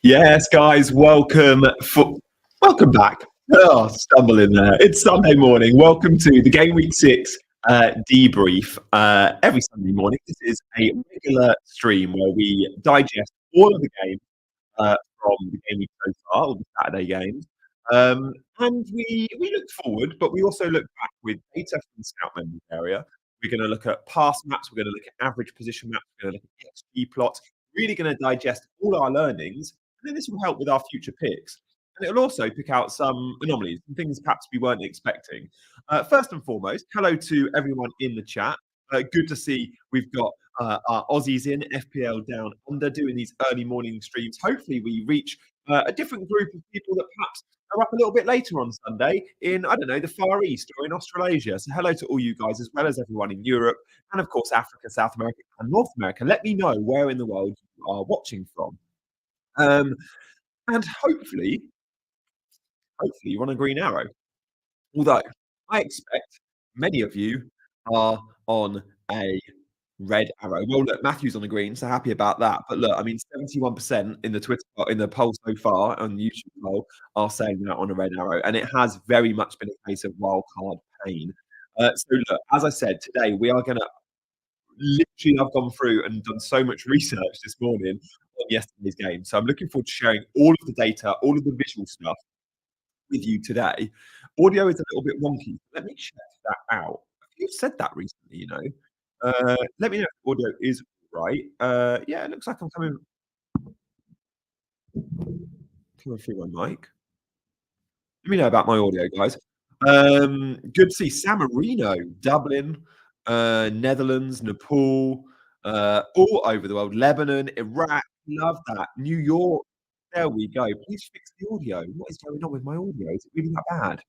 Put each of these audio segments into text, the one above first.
Yes, guys, welcome back. Oh, stumble in there. It's Sunday morning. Welcome to the Game Week 6 debrief. Every Sunday morning, this is a regular stream where we digest all of the games from the game week so far, all the Saturday games. And we look forward, but we also look back with data from the Scout members area. We're going to look at past maps. We're going to look at average position maps. We're going to look at XG plots. Really going to digest all our learnings. And then this will help with our future picks. And it'll also pick out some anomalies and things perhaps we weren't expecting. First and foremost, hello to everyone in the chat. Good to see we've got our Aussies in, FPL Down Under, doing these early morning streams. Hopefully we reach a different group of people that perhaps are up a little bit later on Sunday in, I don't know, the Far East or in Australasia. So hello to all you guys, as well as everyone in Europe and, of course, Africa, South America and North America. Let me know where in the world you are watching from. And hopefully you're on a green arrow. Although I expect many of you are on a red arrow. Well, look, Matthew's on the green, so happy about that. But look, I mean, 71% in the poll so far on the YouTube poll are saying that on a red arrow, and it has very much been a case of wildcard pain. So look, as I said, today we are going to literally, I've gone through and done so much research this morning on yesterday's game. So I'm looking forward to sharing all of the data, all of the visual stuff with you today. Audio is a little bit wonky. Let me check that out. You've said that recently, you know. Let me know if audio is right. Yeah, it looks like I'm coming through my mic. Let me know about my audio, guys. Good to see San Marino, Dublin, Netherlands, Nepal, all over the world. Lebanon, Iraq, love that. New York. There we go. Please fix the audio. What is going on with my audio? Is it really that bad?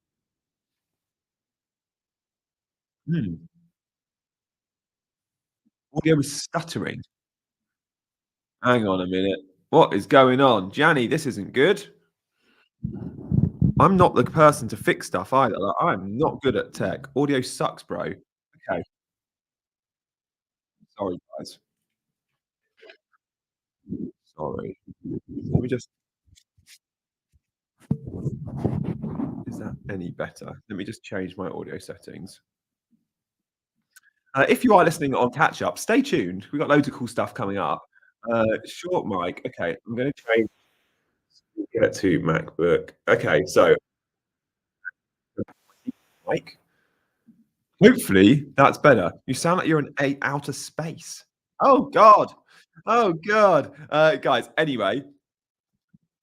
Audio is stuttering. Hang on a minute. What is going on? Gianni, this isn't good. I'm not the person to fix stuff either. Like, I'm not good at tech. Audio sucks, bro. Okay. Sorry, guys. Sorry. Let me just... Is that any better? Let me just change my audio settings. If you are listening on catch up, stay tuned. We've got loads of cool stuff coming up. Short mic. Okay, I'm going to change. Get to MacBook. Okay, so mic. Hopefully that's better. You sound like you're in outer space. Oh God. Oh God. Guys, anyway,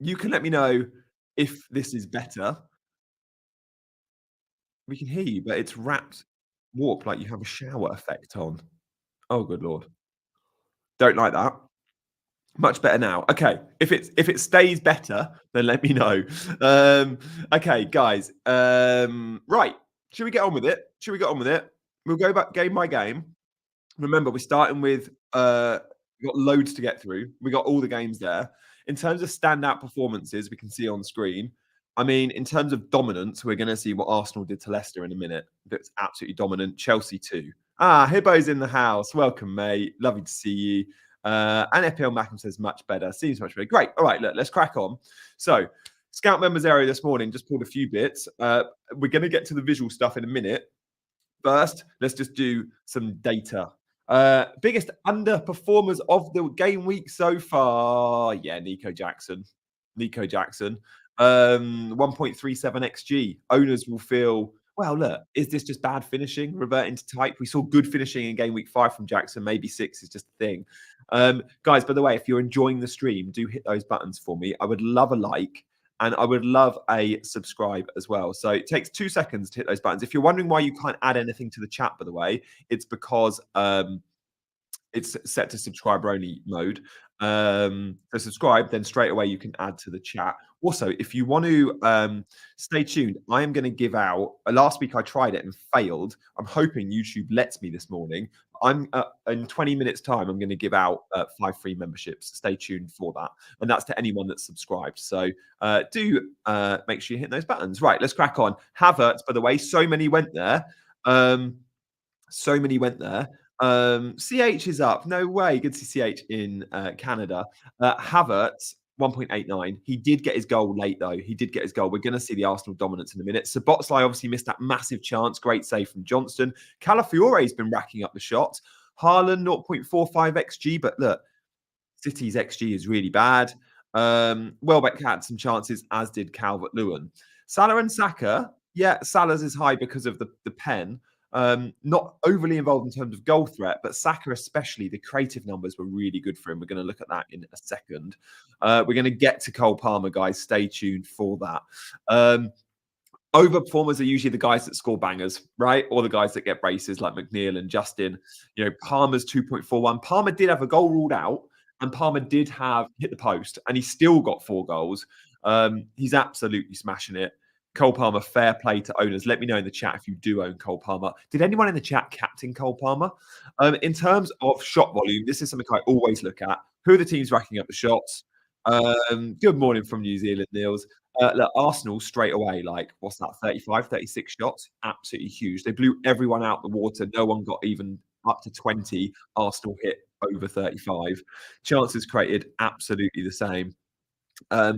you can let me know if this is better. We can hear you, but it's wrapped warp like you have a shower effect on. Oh, good Lord. Don't like that. Much better now. Okay, if it stays better, then let me know. Okay, guys. Right. Should we get on with it? We'll go back game by game. Remember, we're starting with we've got loads to get through. We got all the games there. In terms of standout performances, we can see on screen. I mean, in terms of dominance, we're going to see what Arsenal did to Leicester in a minute. That's absolutely dominant. Chelsea too. Hibbo's in the house. Welcome, mate. Lovely to see you. And FPL Mackham says much better. Seems much better. Great. All right, look, let's crack on. So, Scout members area this morning, just pulled a few bits. We're going to get to the visual stuff in a minute. First, let's just do some data. Biggest underperformers of the game week so far. Yeah, Nico Jackson. 1.37 XG. Owners will feel, well, look, is this just bad finishing, reverting to type? We saw good finishing in game week 5 from Jackson. Maybe 6 is just a thing. Guys, by the way, if you're enjoying the stream, do hit those buttons for me. I would love a like. And I would love a subscribe as well. So it takes 2 seconds to hit those buttons. If you're wondering why you can't add anything to the chat, by the way, it's because it's set to subscriber only mode. So subscribe, then straight away you can add to the chat. Also, if you want to stay tuned, I am going to give out. Last week I tried it and failed. I'm hoping YouTube lets me this morning. I'm in 20 minutes time. I'm going to give out 5 free memberships. Stay tuned for that, and that's to anyone that's subscribed. So do make sure you hit those buttons. Right, let's crack on. Havertz, by the way, so many went there. CH is up. No way. Good to see CH in Canada. Havertz 1.89. He did get his goal late, though. He did get his goal. We're going to see the Arsenal dominance in a minute. So Boxley obviously missed that massive chance. Great save from Johnston. Calafiore's been racking up the shots. Haaland, 0.45 XG. But look, City's XG is really bad. Welbeck had some chances, as did Calvert-Lewin. Salah and Saka, yeah, Salah's is high because of the pen. Not overly involved in terms of goal threat, but Saka especially, the creative numbers were really good for him. We're going to look at that in a second. We're going to get to Cole Palmer, guys. Stay tuned for that. Overperformers are usually the guys that score bangers, right? Or the guys that get braces like McNeil and Justin. You know, Palmer's 2.41. Palmer did have a goal ruled out, and Palmer did have hit the post, and he still got 4 goals. He's absolutely smashing it. Cole Palmer, fair play to owners. Let me know in the chat if you do own Cole Palmer. Did anyone in the chat captain Cole Palmer? In terms of shot volume, this is something I always look at. Who are the teams racking up the shots? Good morning from New Zealand, Niels. Look, Arsenal straight away, like, what's that, 35, 36 shots? Absolutely huge. They blew everyone out the water. No one got even up to 20. Arsenal hit over 35. Chances created, absolutely the same.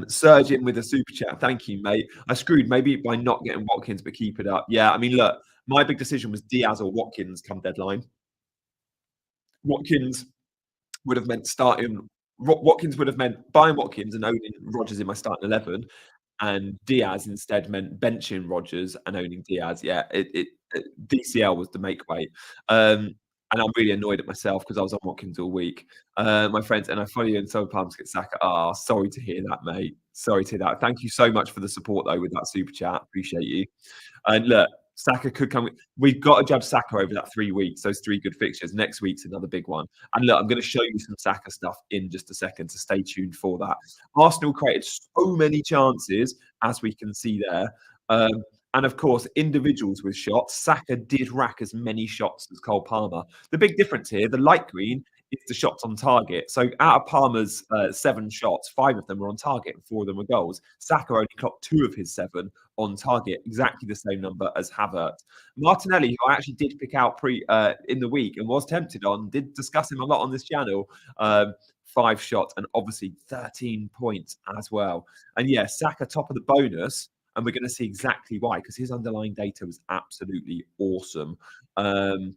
Surge in with a super chat. Thank you, mate. I screwed maybe by not getting Watkins, but keep it up. Yeah, I mean, look, my big decision was Diaz or Watkins come deadline. Watkins would have meant Watkins would have meant buying Watkins and owning Rodgers in my starting 11, and Diaz instead meant benching Rodgers and owning Diaz. Yeah, DCL was the make weight. And I'm really annoyed at myself because I was on Watkins all week. My friends, and I follow you and so Palms get Saka. Ah, sorry to hear that, mate. Sorry to hear that. Thank you so much for the support, though, with that super chat. Appreciate you. And look, Saka could come. We've got to judge Saka over that 3 weeks, those 3 good fixtures. Next week's another big one. And look, I'm going to show you some Saka stuff in just a second, so stay tuned for that. Arsenal created so many chances, as we can see there. And of course, individuals with shots. Saka did rack as many shots as Cole Palmer. The big difference here, the light green, is the shots on target. So out of Palmer's 7 shots, 5 of them were on target and 4 of them were goals. Saka only clocked 2 of his 7 on target, exactly the same number as Havertz. Martinelli, who I actually did pick out in the week and was tempted on, did discuss him a lot on this channel. 5 shots and obviously 13 points as well. And yeah, Saka top of the bonus. And we're going to see exactly why, because his underlying data was absolutely awesome. Bonus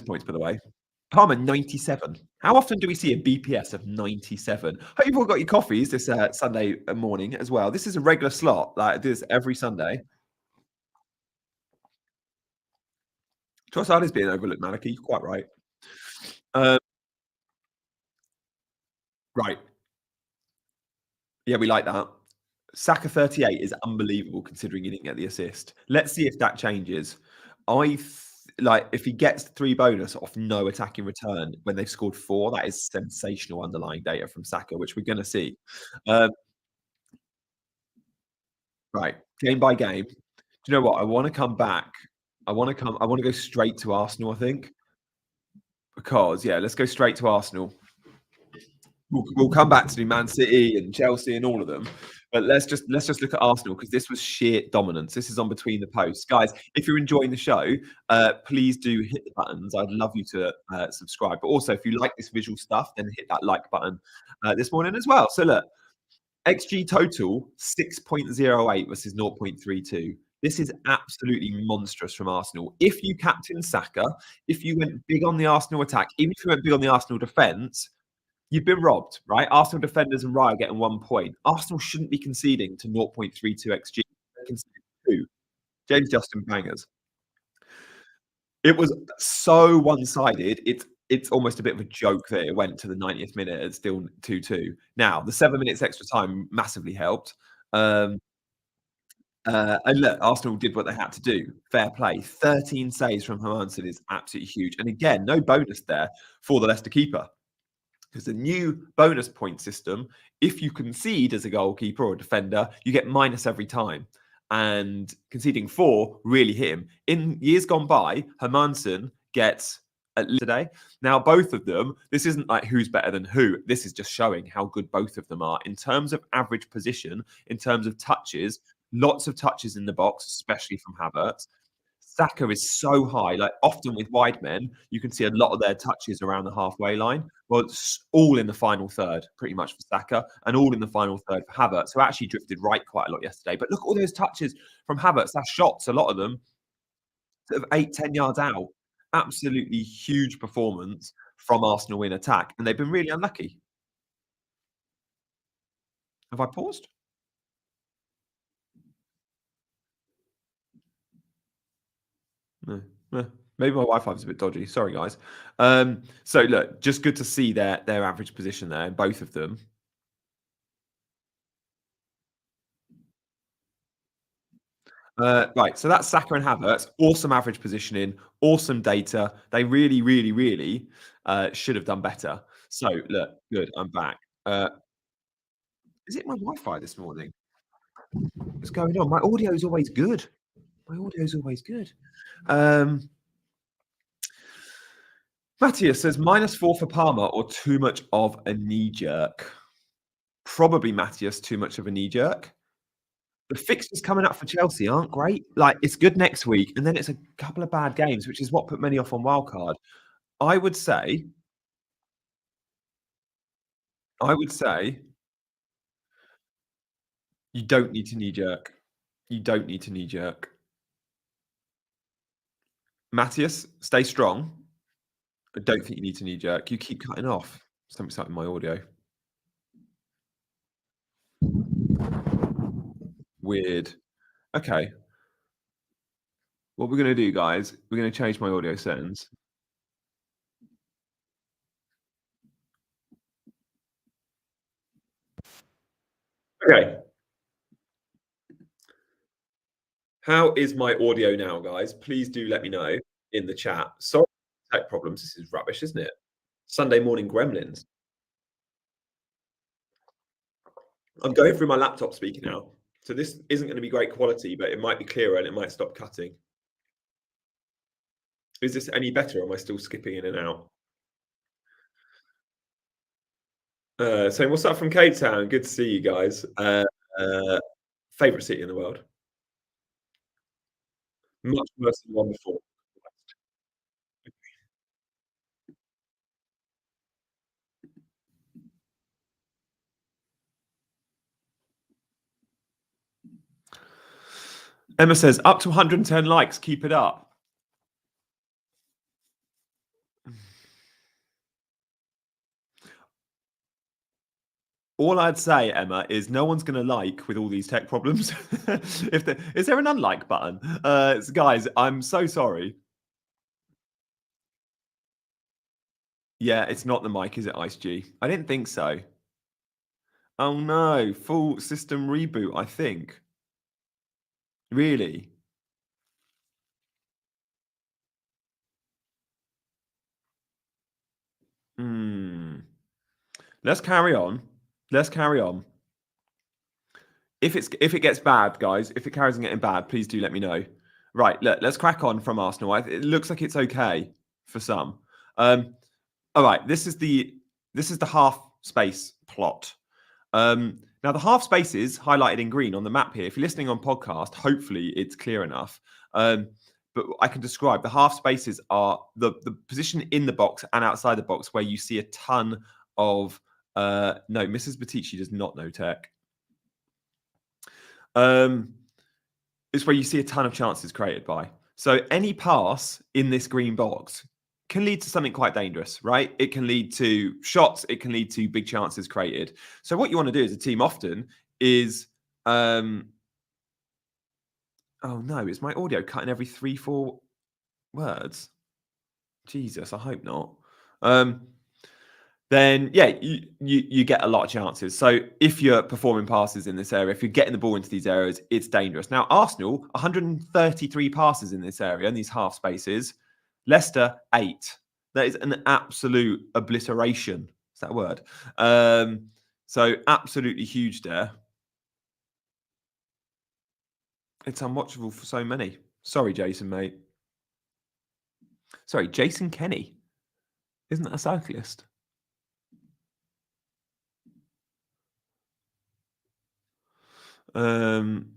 points, by the way. Palmer, 97. How often do we see a BPS of 97? Hope you've all got your coffees this Sunday morning as well. This is a regular slot. Like, this every Sunday. Trossard is being overlooked, Maliki. You're quite right. Right. Yeah, we like that. Saka 38 is unbelievable considering he didn't get the assist. Let's see if that changes. If he gets 3 bonus off no attacking return when they've scored 4, that is sensational underlying data from Saka, which we're going to see. Right, game by game. Do you know what? I want to come back. I want to go straight to Arsenal, I think. Because, yeah, let's go straight to Arsenal. We'll come back to Man City and Chelsea and all of them, but let's just look at Arsenal because this was sheer dominance. This is on between the posts, guys. If you're enjoying the show, please do hit the buttons. I'd love you to subscribe, but also if you like this visual stuff, then hit that like button this morning as well. So look, XG total 6.08 versus 0.32. This is absolutely monstrous from Arsenal. If you captain Saka, if you went big on the Arsenal attack, even if you went big on the Arsenal defence, you've been robbed, right? Arsenal defenders and Raya getting 1 point. Arsenal shouldn't be conceding to 0.32 XG. They're conceding 2. James Justin bangers. It was so one-sided. It's almost a bit of a joke that it went to the 90th minute and still 2-2. Now, the 7 minutes extra time massively helped. And look, Arsenal did what they had to do. Fair play. 13 saves from Hermansen is absolutely huge. And again, no bonus there for the Leicester keeper. Because the new bonus point system, if you concede as a goalkeeper or a defender, you get minus every time. And conceding 4 really hit him. In years gone by, Hermansen gets at least today. Now, both of them, this isn't like who's better than who. This is just showing how good both of them are. In terms of average position, in terms of touches, lots of touches in the box, especially from Havertz. Saka is so high. Like often with wide men, you can see a lot of their touches around the halfway line. Well, it's all in the final third, pretty much for Saka, and all in the final third for Havertz, who actually drifted right quite a lot yesterday. But look at all those touches from Havertz. That's shots, a lot of them, sort of 8, 10 yards out. Absolutely huge performance from Arsenal in attack, and they've been really unlucky. Have I paused? No. Eh, maybe my Wi-Fi was a bit dodgy. Sorry, guys. So look, just good to see their average position there, both of them. Right, so that's Saka and Havertz. Awesome average positioning, awesome data. They really, really, really should have done better. So look, good. I'm back. Is it my Wi-Fi this morning? What's going on? My audio is always good. My audio is always good. Um, Matthias says -4 for Parma or too much of a knee jerk. Probably Matthias, too much of a knee jerk. The fixtures coming up for Chelsea aren't great. Like it's good next week, and then it's a couple of bad games, which is what put many off on Wildcard. I would say, I would say you don't need to knee jerk. You don't need to knee jerk. Matthias, stay strong. I don't think you need to knee jerk. You keep cutting off. Something's up in my audio. Weird. Okay. What we're going to do, guys, we're going to change my audio settings. Okay. How is my audio now, guys? Please do let me know in the chat. Sorry, tech problems. This is rubbish, isn't it? Sunday morning gremlins. I'm going through my laptop speaker now. So this isn't going to be great quality, but it might be clearer and it might stop cutting. Is this any better or am I still skipping in and out? Saying, what's up from Cape Town? Good to see you guys. Favorite city in the world? Much worse than the one before. Emma says, up to 110 likes. Keep it up. All I'd say, Emma, is no one's going to like with all these tech problems. Is there an unlike button? Guys, I'm so sorry. Yeah, it's not the mic, is it, Ice G? I didn't think so. Oh no, full system reboot, I think. Really? Hmm. Let's carry on. Let's carry on. If it gets bad, guys, if it carries on getting bad, please do let me know. Right, let's crack on from Arsenal. It looks like it's okay for some. All right, this is the half space plot. Now the half spaces highlighted in green on the map here. If you're listening on podcast, hopefully it's clear enough. But I can describe the half spaces are the position in the box and outside the box where you see a ton of no, Mrs. Batici does not know tech. It's where you see a ton of chances created by. So any pass in this green box can lead to something quite dangerous, right? It can lead to shots. It can lead to big chances created. So what you want to do as a team often is, oh no, is my audio cutting every 3-4 words? Jesus, I hope not. Then yeah, you get a lot of chances. So if you're performing passes in this area, if you're getting the ball into these areas, it's dangerous. Now Arsenal, 133 passes in this area, in these half spaces. Leicester, 8. That is an absolute obliteration. Is that a word? So absolutely huge there. It's unwatchable for so many. Sorry, Jason, mate. Sorry, Jason Kenny. Isn't that a cyclist? Um,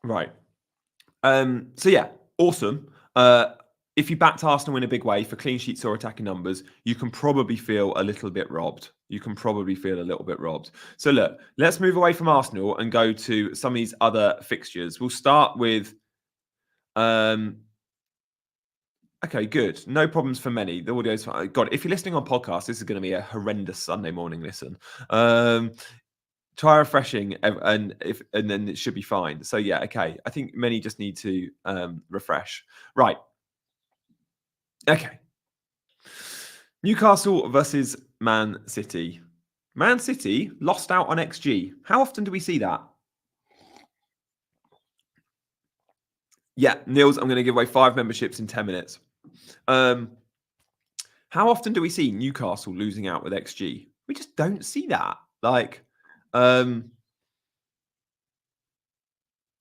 Right. So yeah, awesome. If you backed Arsenal in a big way for clean sheets or attacking numbers, you can probably feel a little bit robbed. So look, let's move away from Arsenal and go to some of these other fixtures. We'll start with okay, good. No problems for many. The audio's fine. God, if you're listening on podcast, this is going to be a horrendous Sunday morning listen. Try refreshing and then it should be fine. So yeah, okay. I think many just need to refresh. Right. Okay. Newcastle versus Man City. Man City lost out on XG. How often do we see that? Yeah, Niels, I'm going to give away 5 memberships in 10 minutes. How often do we see Newcastle losing out with XG? We just don't see that. Like,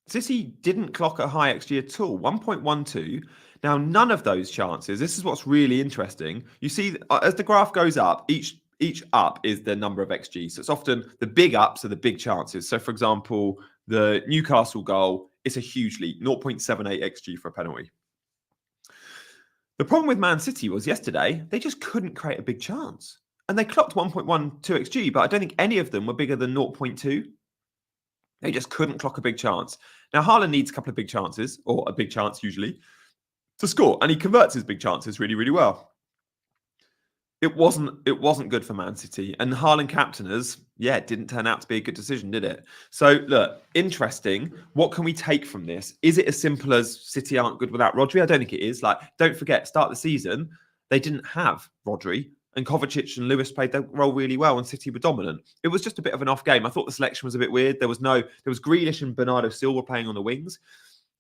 City didn't clock a high XG at all, 1.12. Now, none of those chances, this is what's really interesting. You see, as the graph goes up, each up is the number of XG. So it's often the big ups are the big chances. So, for example, the Newcastle goal, it's a huge lead, 0.78 XG for a penalty. The problem with Man City was yesterday, they just couldn't create a big chance. And they clocked 1.12 XG, but I don't think any of them were bigger than 0.2. They just couldn't clock a big chance. Now, Haaland needs a couple of big chances, or a big chance usually, to score. And he converts his big chances really, really well. It wasn't good for Man City. And Haaland captainers, yeah, it didn't turn out to be a good decision, did it? So, look, interesting. What can we take from this? Is it as simple as City aren't good without Rodri? I don't think it is. Like, don't forget, start the season, they didn't have Rodri. And Kovacic and Lewis played their role really well, and City were dominant. It was just a bit of an off game. I thought the selection was a bit weird. There was Grealish and Bernardo Silva playing on the wings.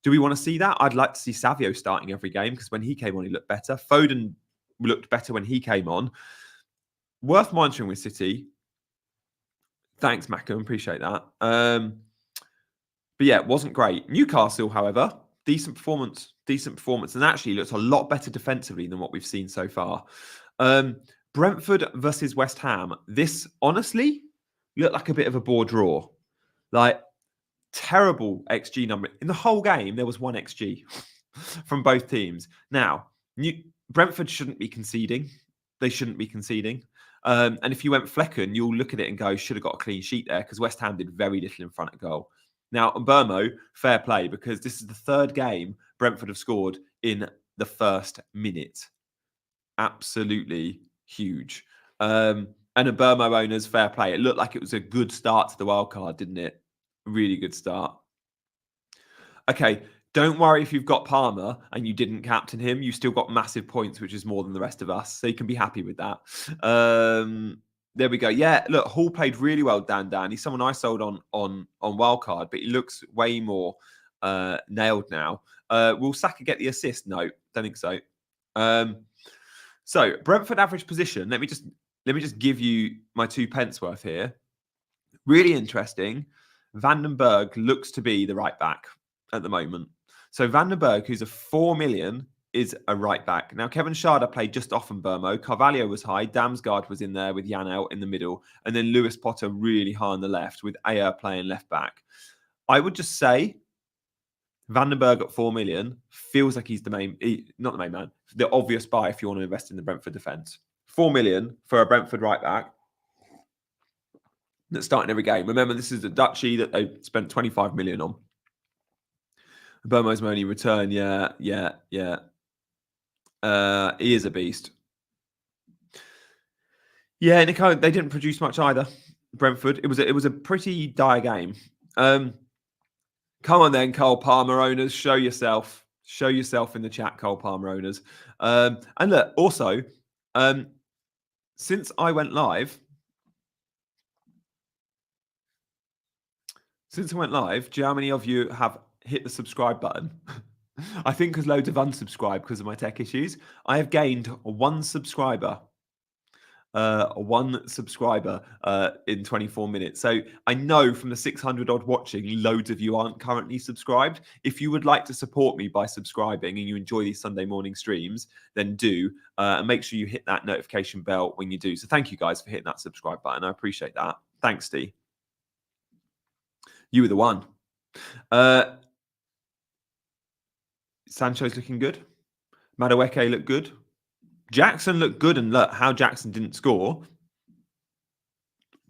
Do we want to see that? I'd like to see Savio starting every game because when he came on, he looked better. Foden looked better when he came on. Worth monitoring with City. Thanks, Mackham. Appreciate that. But yeah, it wasn't great. Newcastle, however, decent performance. And actually looks a lot better defensively than what we've seen so far. Brentford versus West Ham. This honestly looked like a bit of a bore draw. Like, terrible XG number. In the whole game, there was 1 XG from both teams. Now, Brentford shouldn't be conceding. They shouldn't be conceding. And if you went Flecken, you'll look at it and go, should have got a clean sheet there because West Ham did very little in front of goal. Now, Burmo, fair play, because this is the 3rd game Brentford have scored in the first minute. Absolutely huge. And Burmo owners, fair play. It looked like it was a good start to the wildcard, didn't it? Really good start. Okay, don't worry if you've got Palmer and you didn't captain him. You still got massive points, which is more than the rest of us. So you can be happy with that. There we go. Yeah, look, Hall played really well, Dan. He's someone I sold on Wildcard, but he looks way more nailed now. Will Saka get the assist? No, don't think so. So Brentford average position. Let me just give you my 2 pence worth here. Really interesting. Vandenberg looks to be the right back at the moment. So Vandenberg, who's a 4 million, is a right back. Now, Kevin Schade played just off from Burmo. Carvalho was high. Damsgaard was in there with Jan out in the middle. And then Lewis Potter really high on the left with Ayer playing left back. I would just say Vandenberg at 4 million feels like he's not the main man, the obvious buy if you want to invest in the Brentford defence. 4 million for a Brentford right back that's starting every game. Remember, this is the Dutchie that they spent 25 million on. Burmo's only return, yeah. He is a beast. Yeah, Nico, they didn't produce much either. Brentford. It was a pretty dire game. Come on then, Cole Palmer owners, show yourself. Show yourself in the chat, Cole Palmer owners. And look, also, since I went live, do you know how many of you have hit the subscribe button? I think there's loads of unsubscribed because of my tech issues. I have gained 1 subscriber. One subscriber in 24 minutes. So I know from the 600 odd watching, loads of you aren't currently subscribed. If you would like to support me by subscribing and you enjoy these Sunday morning streams, then do. And make sure you hit that notification bell when you do. So thank you guys for hitting that subscribe button. I appreciate that. Thanks, Steve. You were the one. Sancho's looking good. Madueke looked good. Jackson looked good, and look how Jackson didn't score.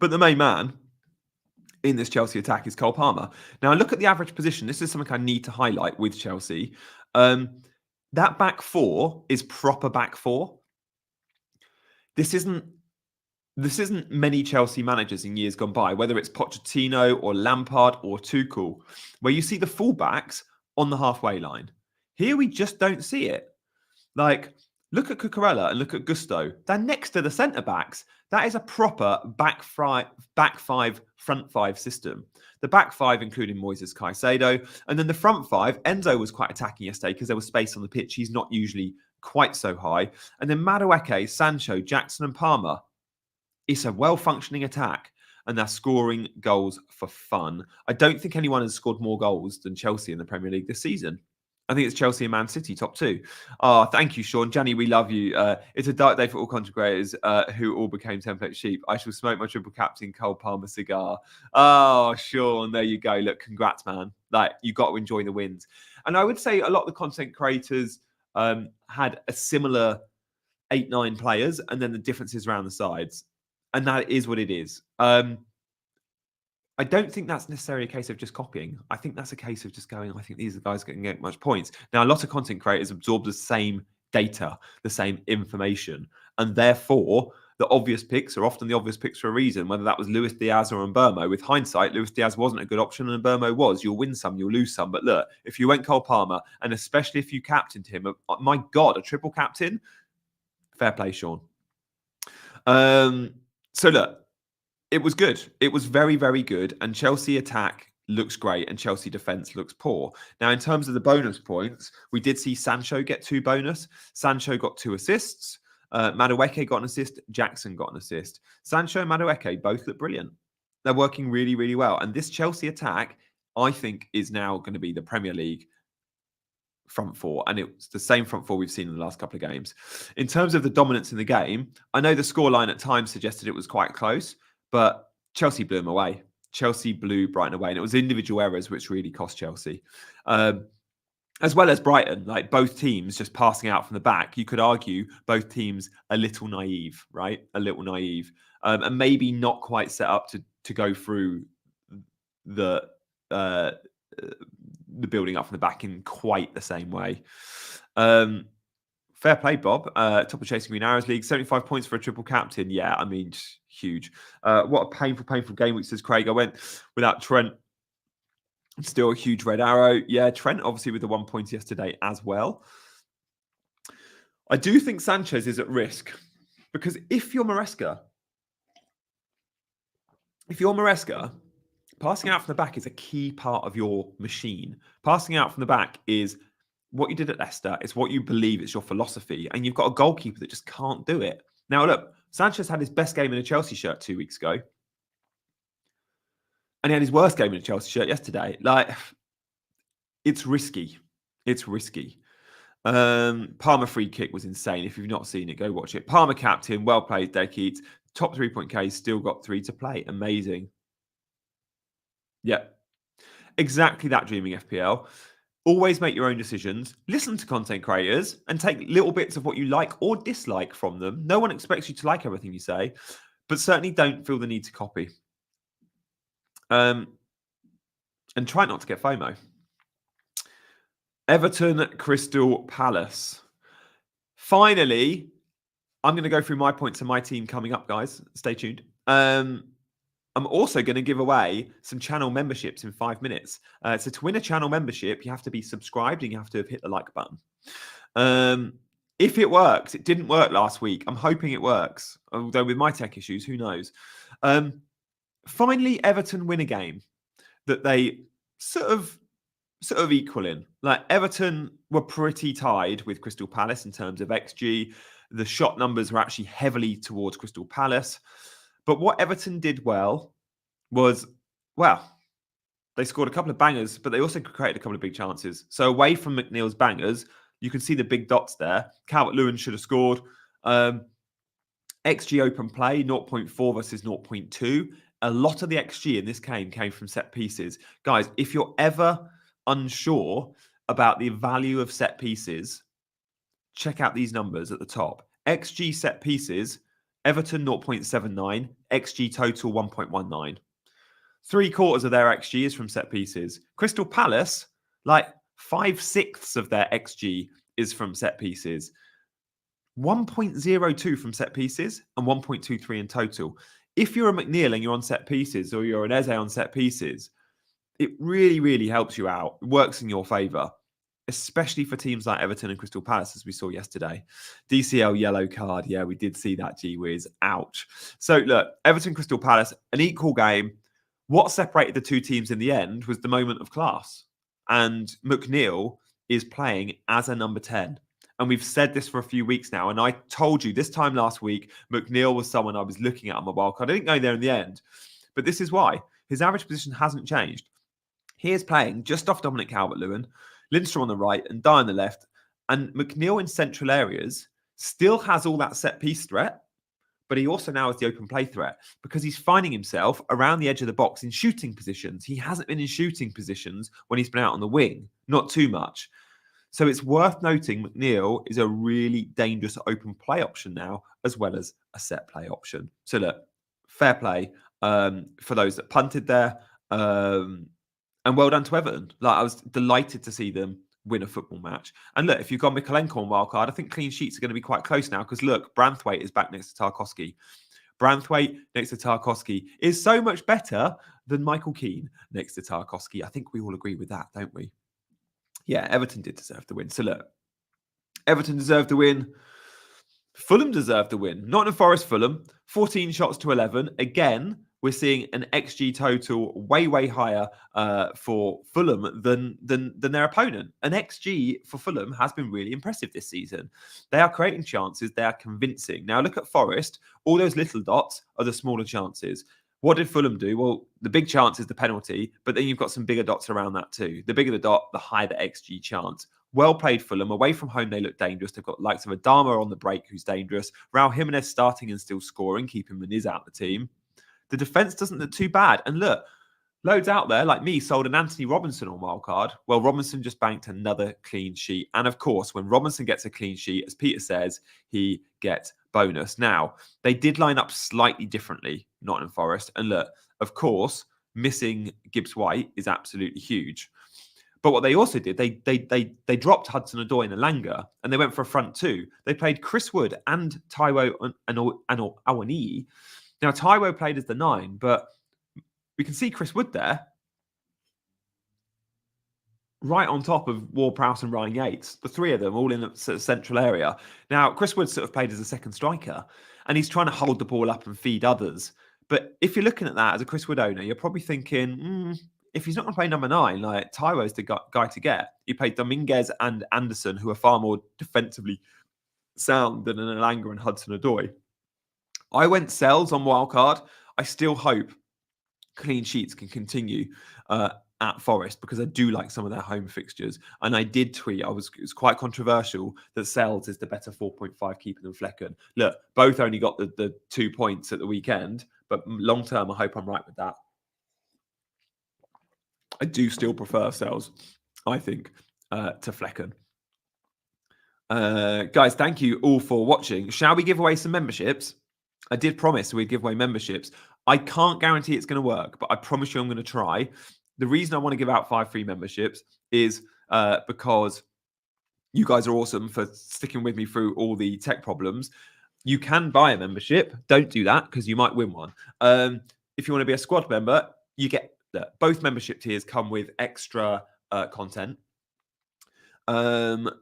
But the main man in this Chelsea attack is Cole Palmer. Now, look at the average position. This is something I need to highlight with Chelsea. That back four is proper back four. This isn't many Chelsea managers in years gone by, whether it's Pochettino or Lampard or Tuchel, where you see the fullbacks on the halfway line. Here we just don't see it. Like, look at Cucurella and look at Gusto. They're next to the centre-backs. That is a proper back five, front five system. The back five, including Moises Caicedo. And then the front five, Enzo was quite attacking yesterday because there was space on the pitch. He's not usually quite so high. And then Madueke, Sancho, Jackson and Palmer. It's a well-functioning attack. And they're scoring goals for fun. I don't think anyone has scored more goals than Chelsea in the Premier League this season. I think it's Chelsea and Man City, top two. Oh, thank you, Sean. Gianni, we love you. It's a dark day for all content creators who all became template sheep. I shall smoke my triple captain Cole Palmer cigar. Oh, Sean, there you go. Look, congrats, man. Like, you got to enjoy the wins. And I would say a lot of the content creators had a similar 8-9 players, and then the differences around the sides. And that is what it is. I don't think that's necessarily a case of just copying. I think that's a case of just going, I think these are the guys going to get much points. Now, a lot of content creators absorb the same data, the same information. And therefore, the obvious picks are often the obvious picks for a reason, whether that was Luis Diaz or Mbeumo. With hindsight, Luis Diaz wasn't a good option and Mbeumo was. You'll win some, you'll lose some. But look, if you went Cole Palmer, and especially if you captained him, my God, a triple captain, fair play, Sean. So look, it was good. It was very, very good. And Chelsea attack looks great and Chelsea defence looks poor. Now, in terms of the bonus points, we did see Sancho get 2 bonus. Sancho got 2 assists. Madueke got an assist. Jackson got an assist. Sancho and Madueke both look brilliant. They're working really, really well. And this Chelsea attack, I think, is now going to be the Premier League front four, and it's the same front four we've seen in the last couple of games. In terms of the dominance in the game, I know the scoreline at times suggested it was quite close, but Chelsea blew them away. Chelsea blew Brighton away, and it was individual errors which really cost Chelsea. As well as Brighton, like both teams just passing out from the back. You could argue both teams a little naive, right? A little naive, and maybe not quite set up to go through the building up from the back in quite the same way. Fair play, Bob. Top of Chasing Green Arrows League, 75 points for a triple captain. Yeah, I mean, huge. What a painful, painful game week, says Craig. I went without Trent. Still a huge red arrow. Yeah, Trent obviously with the 1 point yesterday as well. I do think Sanchez is at risk because if you're Maresca, passing out from the back is a key part of your machine. Passing out from the back is what you did at Leicester. It's what you believe. It's your philosophy. And you've got a goalkeeper that just can't do it. Now, look, Sanchez had his best game in a Chelsea shirt 2 weeks ago. And he had his worst game in a Chelsea shirt yesterday. Like, it's risky. It's risky. Palmer free kick was insane. If you've not seen it, go watch it. Palmer captain, well played, Dekit. Top 3-point case, still got 3 to play. Amazing. Yeah, exactly that, dreaming FPL. Always make your own decisions. Listen to content creators and take little bits of what you like or dislike from them. No one expects you to like everything you say, but certainly don't feel the need to copy. And try not to get FOMO. Everton, Crystal Palace. Finally, I'm going to go through my points and my team coming up, guys. Stay tuned. I'm also going to give away some channel memberships in 5 minutes. So to win a channel membership, you have to be subscribed and you have to have hit the like button. If it works, it didn't work last week. I'm hoping it works. Although with my tech issues, who knows? Finally, Everton win a game that they sort of equal in. Like, Everton were pretty tied with Crystal Palace in terms of XG. The shot numbers were actually heavily towards Crystal Palace. But what Everton did well was, they scored a couple of bangers, but they also created a couple of big chances. So away from McNeil's bangers, you can see the big dots there. Calvert-Lewin should have scored. XG open play, 0.4 versus 0.2. A lot of the XG in this game came from set pieces. Guys, if you're ever unsure about the value of set pieces, check out these numbers at the top. XG set pieces, Everton 0.79, XG total 1.19. 3/4 of their XG is from set pieces. Crystal Palace, like 5/6 of their XG is from set pieces. 1.02 from set pieces and 1.23 in total. If you're a McNeil and you're on set pieces, or you're an Eze on set pieces, it really, really helps you out. It works in your favour, especially for teams like Everton and Crystal Palace, as we saw yesterday. DCL yellow card. Yeah, we did see that, gee whiz. Ouch. So look, Everton, Crystal Palace, an equal game. What separated the two teams in the end was the moment of class. And McNeil is playing as a number 10. And we've said this for a few weeks now. And I told you this time last week, McNeil was someone I was looking at on my wildcard. I didn't go there in the end. But this is why. His average position hasn't changed. He is playing just off Dominic Calvert-Lewin, Lindstrom on the right, and Dye on the left. And McNeil in central areas still has all that set piece threat, but he also now has the open play threat because he's finding himself around the edge of the box in shooting positions. He hasn't been in shooting positions when he's been out on the wing, not too much. So it's worth noting McNeil is a really dangerous open play option now, as well as a set play option. So look, fair play for those that punted there. And well done to Everton. Like, I was delighted to see them win a football match. And look, if you've got Mikalenko on wildcard, I think clean sheets are going to be quite close now because look, Branthwaite is back next to Tarkowski. Branthwaite next to Tarkowski is so much better than Michael Keane next to Tarkowski. I think we all agree with that, don't we? Yeah, Everton did deserve the win. So look, Everton deserved the win. Fulham deserved the win. Nottingham Forest, Fulham, 14 shots to 11. Again, we're seeing an XG total way, way higher for Fulham than their opponent. An XG for Fulham has been really impressive this season. They are creating chances. They are convincing. Now, look at Forest. All those little dots are the smaller chances. What did Fulham do? Well, the big chance is the penalty, but then you've got some bigger dots around that too. The bigger the dot, the higher the XG chance. Well played, Fulham. Away from home, they look dangerous. They've got likes of Adama on the break, who's dangerous. Raul Jimenez starting and still scoring, keeping Muniz out of the team. The defence doesn't look too bad. And look, loads out there, like me, sold an Anthony Robinson on wildcard. Well, Robinson just banked another clean sheet. And of course, when Robinson gets a clean sheet, as Peter says, he gets bonus. Now, they did line up slightly differently, Nottingham Forest. And look, of course, missing Gibbs-White is absolutely huge. But what they also did, they dropped Hudson-Odoi and Elanga, and they went for a front two. They played Chris Wood and Taiwo Awoniyi. Now, Taiwo played as the 9, but we can see Chris Wood there, right on top of Ward-Prowse and Ryan Yates. The three of them all in the sort of central area. Now, Chris Wood sort of played as a second striker, and he's trying to hold the ball up and feed others. But if you're looking at that as a Chris Wood owner, you're probably thinking, if he's not going to play number 9, like Taiwo's the guy to get. You played Dominguez and Anderson, who are far more defensively sound than an Elanga and Hudson-Odoi. I went sells on wildcard. I still hope clean sheets can continue at Forest because I do like some of their home fixtures. And I did tweet, it was quite controversial that Sells is the better 4.5 keeper than Flecken. Look, both only got the 2 points at the weekend, but long term, I hope I'm right with that. I do still prefer Sells, I think, to Flecken. Guys, thank you all for watching. Shall we give away some memberships? I did promise we'd give away memberships. I can't guarantee it's going to work, but I promise you I'm going to try. The reason I want to give out 5 free memberships is because you guys are awesome for sticking with me through all the tech problems. You can buy a membership. Don't do that because you might win one. If you want to be a squad member, you get both membership tiers come with extra content. The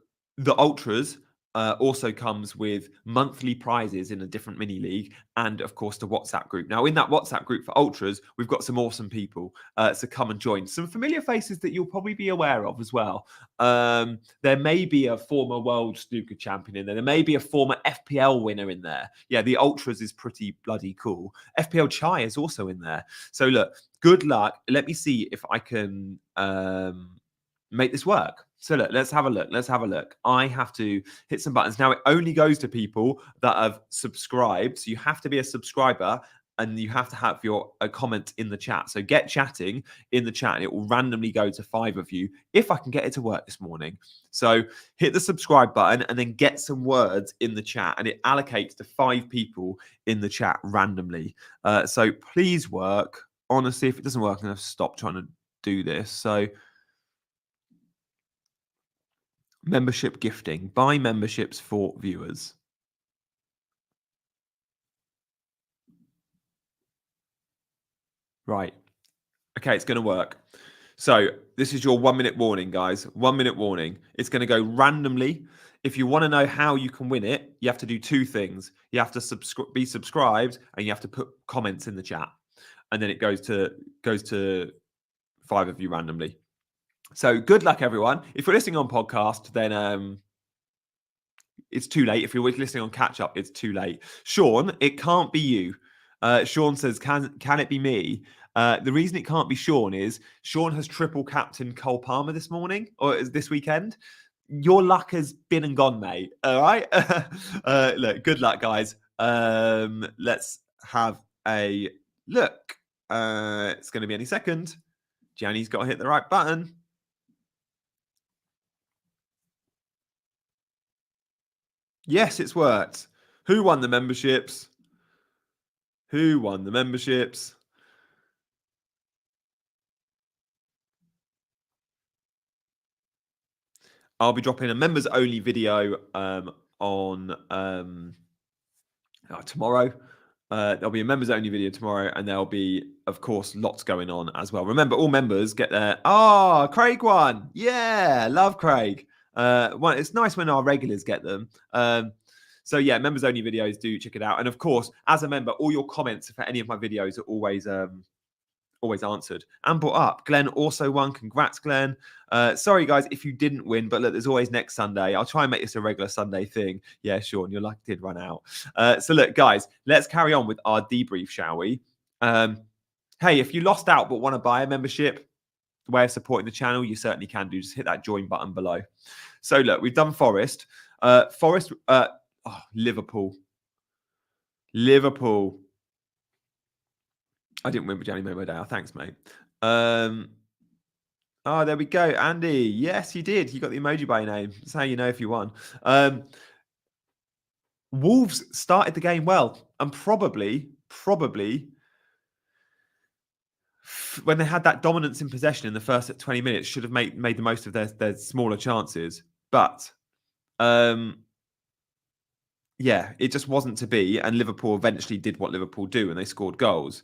Ultras also comes with monthly prizes in a different mini league and, of course, the WhatsApp group. Now, in that WhatsApp group for Ultras, we've got some awesome people. So come and join. Some familiar faces that you'll probably be aware of as well. There may be a former world snooker champion in there. There may be a former FPL winner in there. Yeah, the Ultras is pretty bloody cool. FPL Chai is also in there. So, look, good luck. Let me see if I can make this work. So look, let's have a look. Let's have a look. I have to hit some buttons. Now, it only goes to people that have subscribed. So you have to be a subscriber and you have to have a comment in the chat. So get chatting in the chat and it will randomly go to 5 of you if I can get it to work this morning. So hit the subscribe button and then get some words in the chat, and it allocates to 5 people in the chat randomly. So please work. Honestly, if it doesn't work, I'm going to stop trying to do this. So membership gifting, buy memberships for viewers. Right. Okay, it's going to work. So this is your 1 minute warning, guys. 1 minute warning. It's going to go randomly. If you want to know how you can win it, you have to do 2 things. You have to be subscribed, and you have to put comments in the chat, and then it goes to 5 of you randomly. So good luck, everyone. If you're listening on podcast, then it's too late. If you're listening on catch up, it's too late. Sean, it can't be you. Sean says, can it be me? The reason it can't be Sean is Sean has triple captain Cole Palmer this morning, or this weekend. Your luck has been and gone, mate. All right. Look, good luck, guys. Let's have a look. It's going to be any second. Gianni's got to hit the right button. Yes, it's worked. Who won the memberships? Who won the memberships? I'll be dropping a members only video on tomorrow. There'll be a members only video tomorrow, and there'll be, of course, lots going on as well. Remember, all members get their Craig won. Yeah, love Craig. It's nice when our regulars get them. So yeah, members only videos, do check it out. And of course, as a member, all your comments for any of my videos are always answered and brought up. Glenn also won. Congrats, Glenn. Sorry, guys, if you didn't win, but look, there's always next Sunday. I'll try and make this a regular Sunday thing. Yeah, Sean, your luck did run out. So look, guys, let's carry on with our debrief, shall we? Hey, if you lost out but want to buy a membership, the way of supporting the channel, you certainly can do. Just hit that join button below. So look, we've done Forest. Liverpool. I didn't win, but Johnny made my day. Thanks, mate. There we go. Andy. Yes, you did. You got the emoji by your name. That's how you know if you won. Wolves started the game well, and probably when they had that dominance in possession in the first 20 minutes, should have made the most of their smaller chances. But yeah, it just wasn't to be. And Liverpool eventually did what Liverpool do, and they scored goals.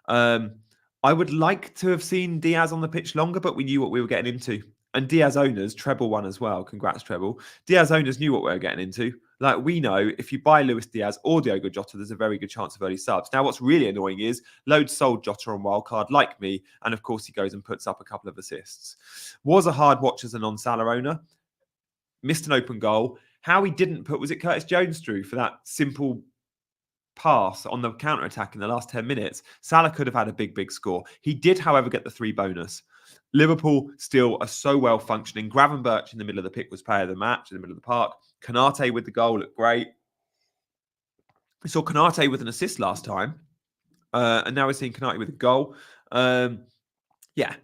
I would like to have seen Diaz on the pitch longer, but we knew what we were getting into. And Diaz owners, treble won as well. Congrats, treble. Diaz owners knew what we were getting into. Like, we know if you buy Luis Diaz or Diogo Jota, there's a very good chance of early subs. Now, what's really annoying is loads sold Jota on Wildcard, like me. And of course, he goes and puts up a couple of assists. Was a hard watch as a non-Salah owner. Missed an open goal. How he didn't put, was it Curtis Jones through for that simple pass on the counter-attack in the last 10 minutes? Salah could have had a big score. He did, however, get the 3 bonus. Liverpool still are so well functioning. Gravenberch in the middle of the pick was player of the match in the middle of the park. Konate with the goal looked great. We saw Konate with an assist last time. And now we're seeing Konate with a goal. Yeah,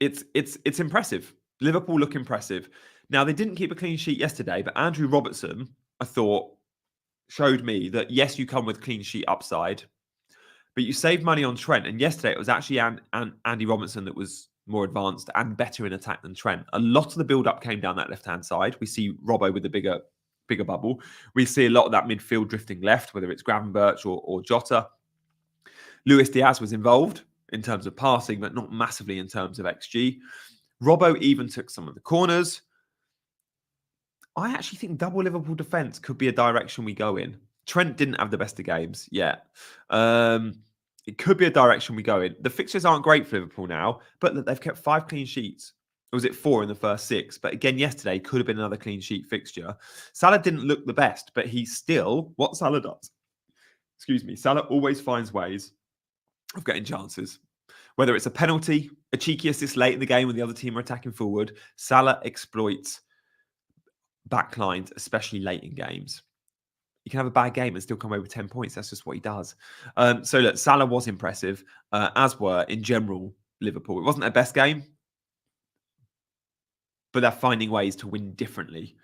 it's impressive. Liverpool look impressive. Now, they didn't keep a clean sheet yesterday, but Andrew Robertson, I thought, showed me that, yes, you come with clean sheet upside, but you save money on Trent. And yesterday, it was actually Andy Robertson that was more advanced and better in attack than Trent. A lot of the build-up came down that left-hand side. We see Robbo with the bigger bubble. We see a lot of that midfield drifting left, whether it's Gravenberch or Jota. Luis Diaz was involved in terms of passing, but not massively in terms of XG. Robbo even took some of the corners. I actually think double Liverpool defence could be a direction we go in. Trent didn't have the best of games yet. It could be a direction we go in. The fixtures aren't great for Liverpool now, but they've kept 5 clean sheets. Or was it 4 in the first 6? But again, yesterday could have been another clean sheet fixture. Salah didn't look the best, but he's still what Salah does. Excuse me. Salah always finds ways of getting chances. Whether it's a penalty, a cheeky assist late in the game when the other team are attacking forward, Salah exploits backlines, especially late in games. You can have a bad game and still come away with 10 points. That's just what he does. So look, Salah was impressive, as were in general Liverpool. It wasn't their best game, but they're finding ways to win differently.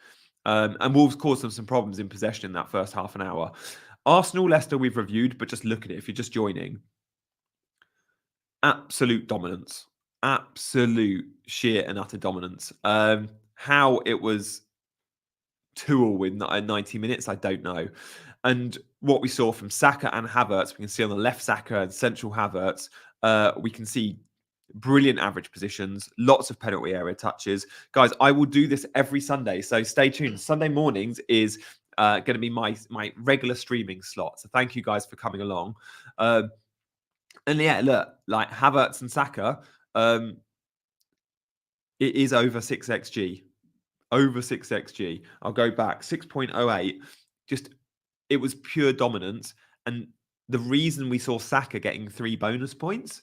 And Wolves caused them some problems in possession in that first half an hour. Arsenal, Leicester, we've reviewed, but just look at it. If you're just joining, absolute dominance, absolute sheer and utter dominance. How it was 2-2 in 90 minutes, I don't know. And what we saw from Saka and Havertz, we can see on the left Saka and central Havertz, we can see brilliant average positions, lots of penalty area touches. Guys, I will do this every Sunday, so stay tuned. Sunday mornings is going to be my regular streaming slot. So thank you guys for coming along. And yeah, look, like Havertz and Saka, it is over 6xG. Over 6xG. I'll go back 6.08. Just, it was pure dominance. And the reason we saw Saka getting 3 bonus points,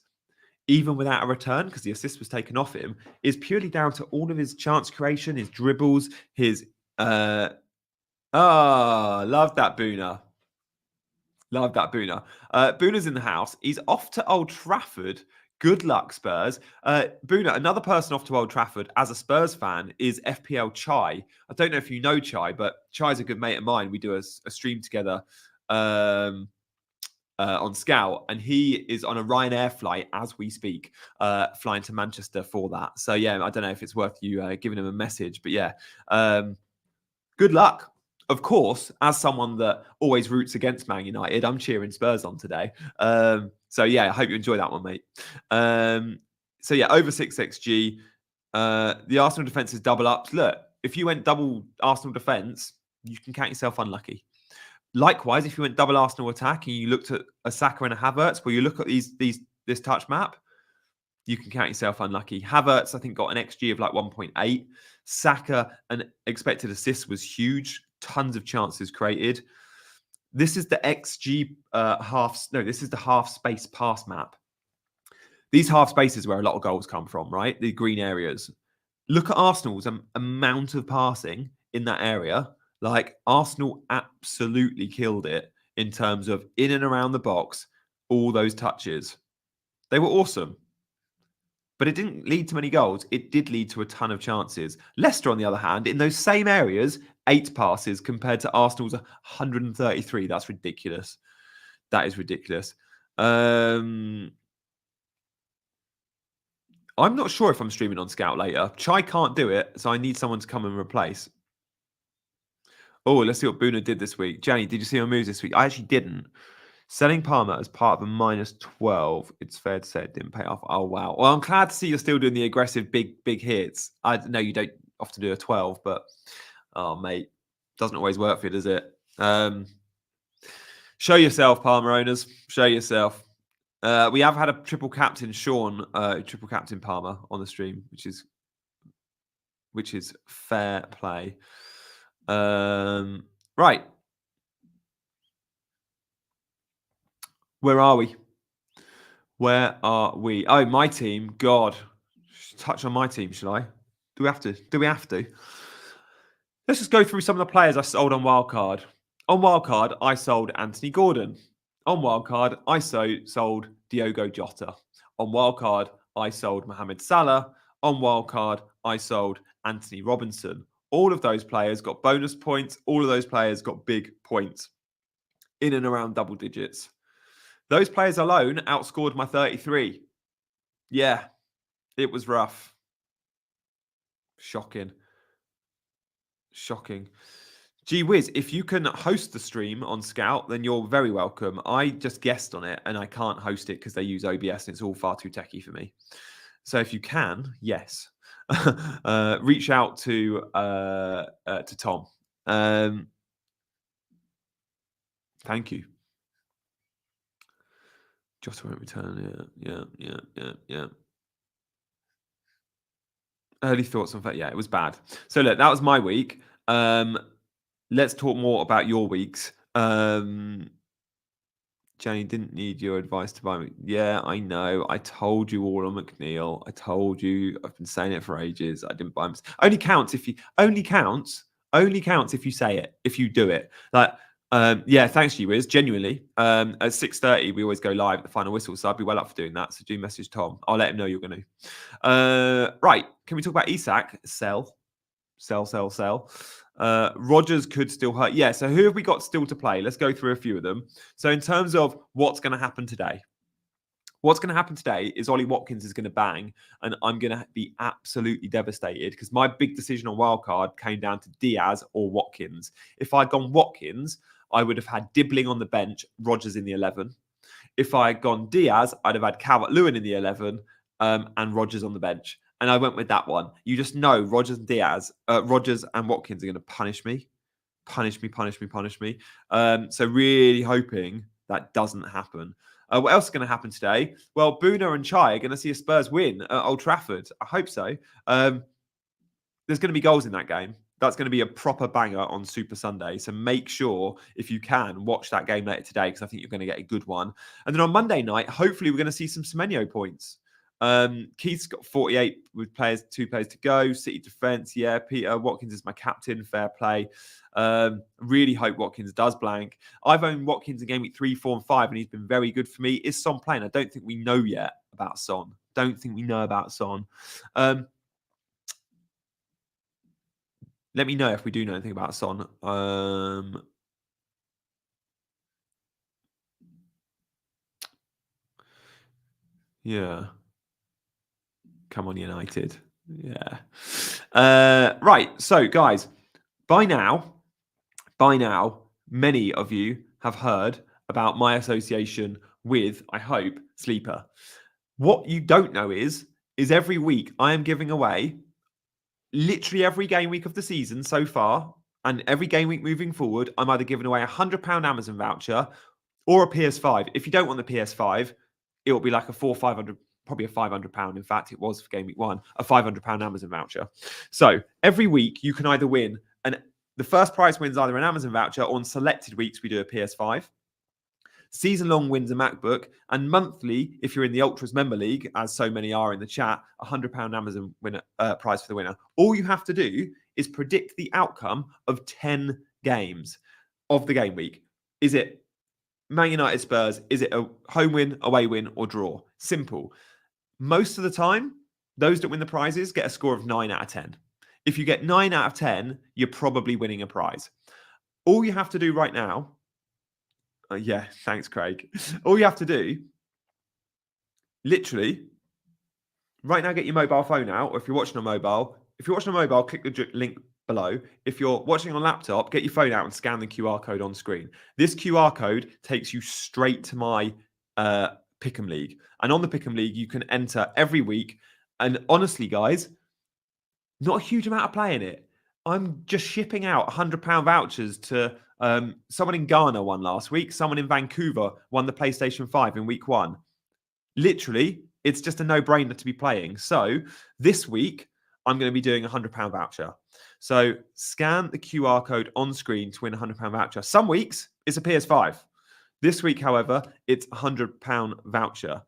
even without a return, because the assist was taken off him, is purely down to all of his chance creation, his dribbles, his love that Boona. Love that Boona. Boona's in the house. He's off to Old Trafford. Good luck, Spurs. Boona, another person off to Old Trafford as a Spurs fan is FPL Chai. I don't know if you know Chai, but Chai's a good mate of mine. We do a stream together on Scout, and he is on a Ryanair flight as we speak, flying to Manchester for that. So yeah, I don't know if it's worth you giving him a message, but yeah, good luck. Of course, as someone that always roots against Man United, I'm cheering Spurs on today. So yeah, I hope you enjoy that one, mate. So yeah, over 6xG. The Arsenal defence is double ups. Look, if you went double Arsenal defence, you can count yourself unlucky. Likewise, if you went double Arsenal attack and you looked at a Saka and a Havertz, where you look at this touch map, you can count yourself unlucky. Havertz, I think, got an XG of like 1.8. Saka, an expected assist was huge. Tons of chances created. This is the XG this is the half space pass map. These half spaces where a lot of goals come from, right? The green areas. Look at Arsenal's amount of passing in that area. Like, Arsenal absolutely killed it in terms of in and around the box, all those touches. They were awesome. But it didn't lead to many goals. It did lead to a ton of chances. Leicester, on the other hand, in those same areas, 8 passes compared to Arsenal's 133. That's ridiculous. That is ridiculous. I'm not sure if I'm streaming on Scout later. Chai can't do it, so I need someone to come and replace. Oh, let's see what Boona did this week. Jenny, did you see my moves this week? I actually didn't. Selling Palmer as part of a -12. It's fair to say it didn't pay off. Oh, wow. Well, I'm glad to see you're still doing the aggressive big hits. I know you don't often do a 12, but, oh, mate, doesn't always work for you, does it? Show yourself, Palmer owners. Show yourself. We have had a triple captain, Sean, triple captain Palmer on the stream, which is fair play. Right. Where are we? Where are we? Oh, my team. God. Touch on my team, should I? Do we have to? Do we have to? Let's just go through some of the players I sold on Wildcard. On Wildcard, I sold Anthony Gordon. On Wildcard, I sold Diogo Jota. On Wildcard, I sold Mohamed Salah. On Wildcard, I sold Anthony Robinson. All of those players got bonus points. All of those players got big points in and around double digits. Those players alone outscored my 33. Yeah, it was rough. Shocking. Gee whiz, if you can host the stream on Scout, then you're very welcome. I just guessed on it and I can't host it because they use OBS and it's all far too techie for me. So if you can, yes, reach out to Tom. Thank you. Jota won't return. Yeah. Early thoughts on that. Yeah, it was bad. So look, that was my week. Let's talk more about your weeks. Jenny didn't need your advice to buy me. Yeah, I know. I told you all on McNeil. I told you. I've been saying it for ages. I didn't buy them. Only counts if you say it. If you do it. Like, Yeah, thanks, you Wiz. Genuinely, at 6:30 we always go live at the final whistle, so I'd be well up for doing that. So do message Tom. I'll let him know you're going to. Right, can we talk about Isak? Sell. Rodgers could still hurt. Yeah. So who have we got still to play? Let's go through a few of them. So in terms of what's going to happen today. What's going to happen today is Ollie Watkins is going to bang, and I'm going to be absolutely devastated because my big decision on Wildcard came down to Diaz or Watkins. If I'd gone Watkins, I would have had Dibbling on the bench, Rodgers in the 11. If I had gone Diaz, I'd have had Calvert-Lewin in the 11 and Rodgers on the bench. And I went with that one. You just know Rodgers and Watkins are going to punish me. So really hoping that doesn't happen. What else is going to happen today? Well, Boona and Chai are going to see a Spurs win at Old Trafford. I hope so. There's going to be goals in that game. That's going to be a proper banger on Super Sunday. So make sure, if you can, watch that game later today because I think you're going to get a good one. And then on Monday night, hopefully we're going to see some Semenyo points. Keith's got 48 with 2 players to go. City defence, yeah. Peter Watkins is my captain. Fair play. Really hope Watkins does blank. I've owned Watkins in game week 3, 4, and 5, and he's been very good for me. Is Son playing? I don't think we know yet about Son. Let me know if we do know anything about Son. Yeah. Come on, United. Yeah. Right. So, guys, by now, many of you have heard about my association with, I hope, Sleeper. What you don't know is every week I am giving away, literally every game week of the season so far, and every game week moving forward, I'm either giving away a £100 Amazon voucher or a PS5. If you don't want the PS5, it will be like a £500, probably a £500. In fact, it was for game week 1, a £500 Amazon voucher. So every week you can either win, and the first prize wins either an Amazon voucher, or on selected weeks we do a PS5. Season-long wins a MacBook, and monthly, if you're in the Ultras Member League, as so many are in the chat, a £100 Amazon winner, prize for the winner. All you have to do is predict the outcome of 10 games of the game week. Is it Man United Spurs? Is it a home win, away win, or draw? Simple. Most of the time, those that win the prizes get a score of 9 out of 10. If you get 9 out of 10, you're probably winning a prize. All you have to do right now, yeah, thanks, Craig. All you have to do, literally, right now, get your mobile phone out, or if you're watching on mobile, click the link below. If you're watching on laptop, get your phone out and scan the QR code on screen. This QR code takes you straight to my Pick'em League. And on the Pick'em League, you can enter every week. And honestly, guys, not a huge amount of play in it. I'm just shipping out £100 vouchers to someone in Ghana won last week. Someone in Vancouver won the PlayStation 5 in week 1. Literally, it's just a no-brainer to be playing. So this week, I'm going to be doing a £100 voucher. So scan the QR code on screen to win a £100 voucher. Some weeks, it's a PS5. This week, however, it's a £100 voucher.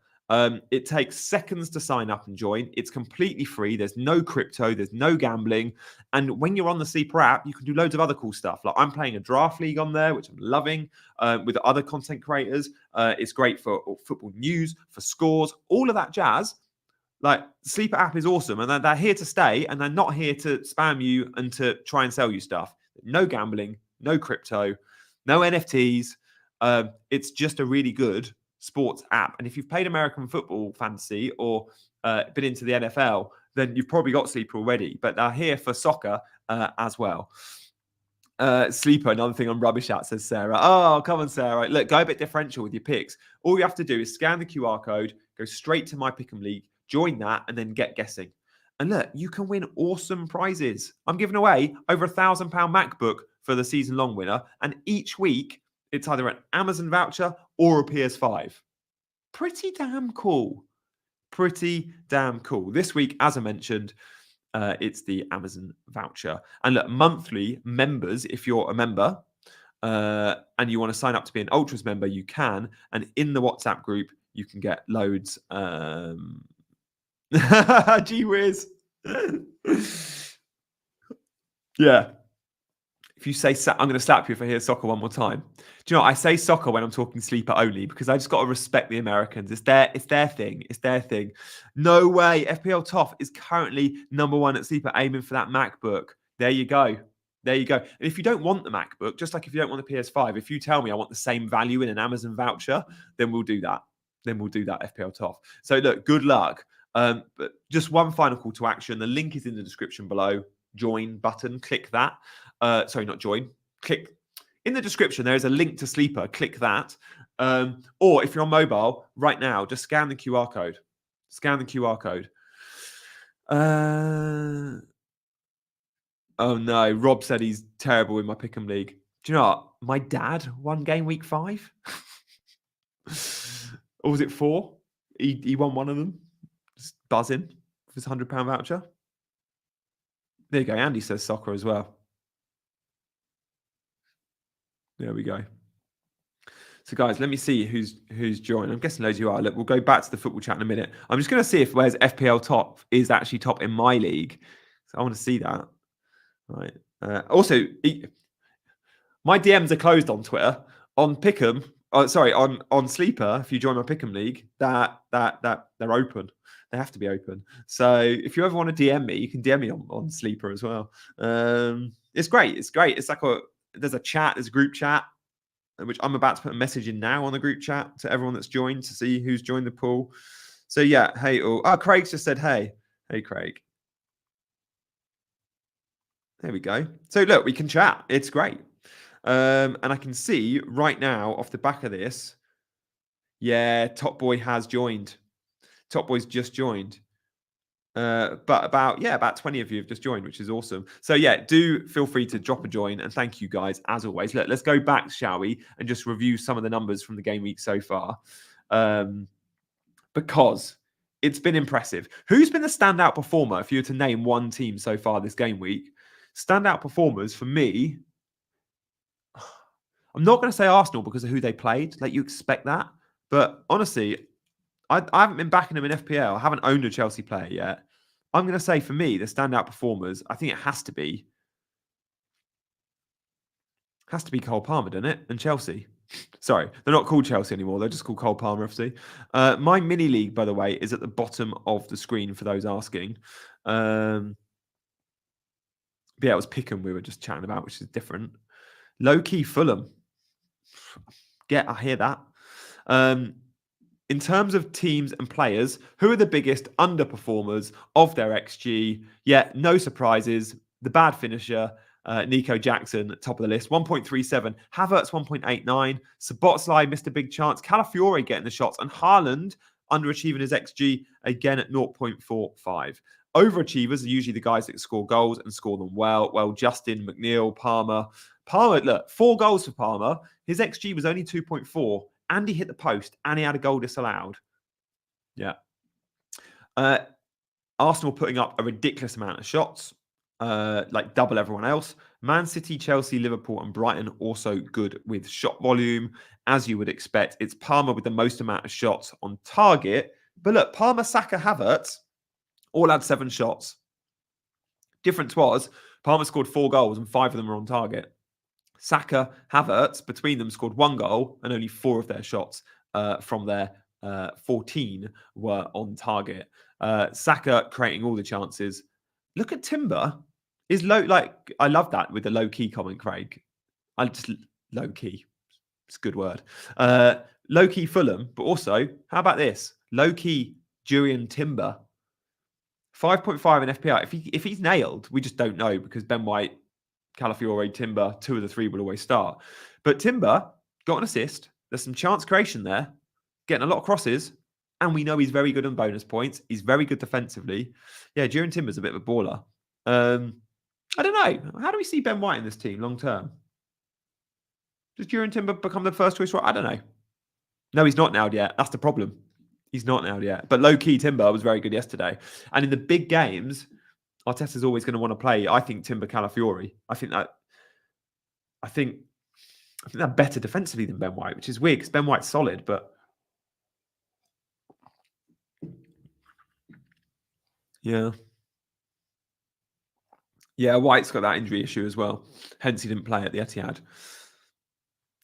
It takes seconds to sign up and join. It's completely free. There's no crypto. There's no gambling. And when you're on the Sleeper app, you can do loads of other cool stuff. Like I'm playing a draft league on there, which I'm loving, with other content creators. It's great for football news, for scores, all of that jazz. Like Sleeper app is awesome. And they're here to stay. And they're not here to spam you and to try and sell you stuff. No gambling, no crypto, no NFTs. It's just a really good sports app. And if you've played American football fantasy or been into the NFL, then you've probably got Sleeper already. But they're here for soccer as well. Sleeper, another thing I'm rubbish at, says Sarah. Oh, come on, Sarah. Look, go a bit differential with your picks. All you have to do is scan the QR code, go straight to my Pick'em League, join that, and then get guessing. And look, you can win awesome prizes. I'm giving away over £1,000 MacBook for the season-long winner. And each week, it's either an Amazon voucher or a PS5. Pretty damn cool. This week, as I mentioned, it's the Amazon voucher. And look, monthly members, if you're a member and you want to sign up to be an Ultras member, you can. And in the WhatsApp group, you can get loads. Gee whiz. Yeah. If you say, I'm going to slap you if I hear soccer one more time. Do you know what? I say soccer when I'm talking sleeper only because I just got to respect the Americans. It's their thing. It's their thing. No way. FPL Top is currently #1 at sleeper, aiming for that MacBook. There you go. There you go. And if you don't want the MacBook, just like if you don't want the PS5, if you tell me I want the same value in an Amazon voucher, then we'll do that. Then we'll do that, FPL Top. So look, good luck. But just one final call to action. The link is in the description below. Join button. Click that. Sorry, not join. Click in the description. There is a link to Sleeper. Click that. Or if you're on mobile right now, just scan the QR code. Scan the QR code. Oh no, Rob said he's terrible in my Pick'em League. Do you know what? My dad won game week 5. Or was it 4? He won one of them. Just buzzing for his £100 voucher. There you go. Andy says soccer as well. There we go. So guys, let me see who's joined. I'm guessing loads of you are. Look, we'll go back to the football chat in a minute. I'm just going to see if where's FPL Top is actually top in my league. So I want to see that. Right. Also, my DMs are closed on Twitter. On Pick'em, on Sleeper. If you join my Pick'em league, that they're open. They have to be open. So if you ever want to DM me, you can DM me on Sleeper as well. It's great. It's great. It's like there's a chat. There's a group chat, which I'm about to put a message in now on the group chat to everyone that's joined to see who's joined the pool. So yeah, hey all. Oh, Craig's just said hey. Hey, Craig. There we go. So look, we can chat. It's great. And I can see right now off the back of this, yeah, Top Boy has joined. Top Boy's just joined. But about 20 of you have just joined, which is awesome. So yeah, do feel free to drop a join, and thank you guys as always. Look, let's go back, shall we, and just review some of the numbers from the game week so far, because it's been impressive. Who's been the standout performer if you were to name one team so far this game week? Standout performers for me, I'm not going to say Arsenal because of who they played. Like, you expect that, but honestly, I haven't been backing them in FPL. I haven't owned a Chelsea player yet. I'm going to say for me, the standout performers, I think it has to be Cole Palmer, doesn't it? And Chelsea. Sorry, they're not called Chelsea anymore. They're just called Cole Palmer FC. My mini league, by the way, is at the bottom of the screen for those asking. But yeah, it was Pick'em we were just chatting about, which is different. Low-key Fulham. I hear that. In terms of teams and players, who are the biggest underperformers of their XG? Yeah, no surprises. The bad finisher, Nico Jackson, top of the list, 1.37. Havertz, 1.89. Szoboszlai missed a big chance. Calafiore getting the shots. And Haaland underachieving his XG again at 0.45. Overachievers are usually the guys that score goals and score them well. Well, Justin, McNeil, Palmer. Palmer, look, 4 goals for Palmer. His XG was only 2.4. And he hit the post, and he had a goal disallowed. Yeah. Arsenal putting up a ridiculous amount of shots, like double everyone else. Man City, Chelsea, Liverpool, and Brighton also good with shot volume, as you would expect. It's Palmer with the most amount of shots on target. But look, Palmer, Saka, Havertz all had 7 shots. Difference was Palmer scored 4 goals, and 5 of them were on target. Saka, Havertz, between them scored 1 goal, and only 4 of their shots from their 14 were on target. Saka creating all the chances. Look at Timber. Is low, like, I love that with the low-key comment, Craig. I just low-key. It's a good word. Low-key Fulham, but also, how about this? Low-key Jurriën Timber. 5.5 in FPL. If he's nailed, we just don't know because Ben White, Calafiore, Timber, 2 of the 3 will always start. But Timber got an assist. There's some chance creation there, getting a lot of crosses, and we know he's very good on bonus points. He's very good defensively. Yeah, Jurriën Timber's a bit of a baller. I don't know. How do we see Ben White in this team long term? Does Jurriën Timber become the first choice? I don't know. No, he's not nailed yet. That's the problem. He's not nailed yet. But low-key Timber was very good yesterday. And in the big games, Arteta's always going to want to play, I think, Timber Calafiore. I think they're better defensively than Ben White, which is weird because Ben White's solid, but yeah. Yeah, White's got that injury issue as well. Hence, he didn't play at the Etihad.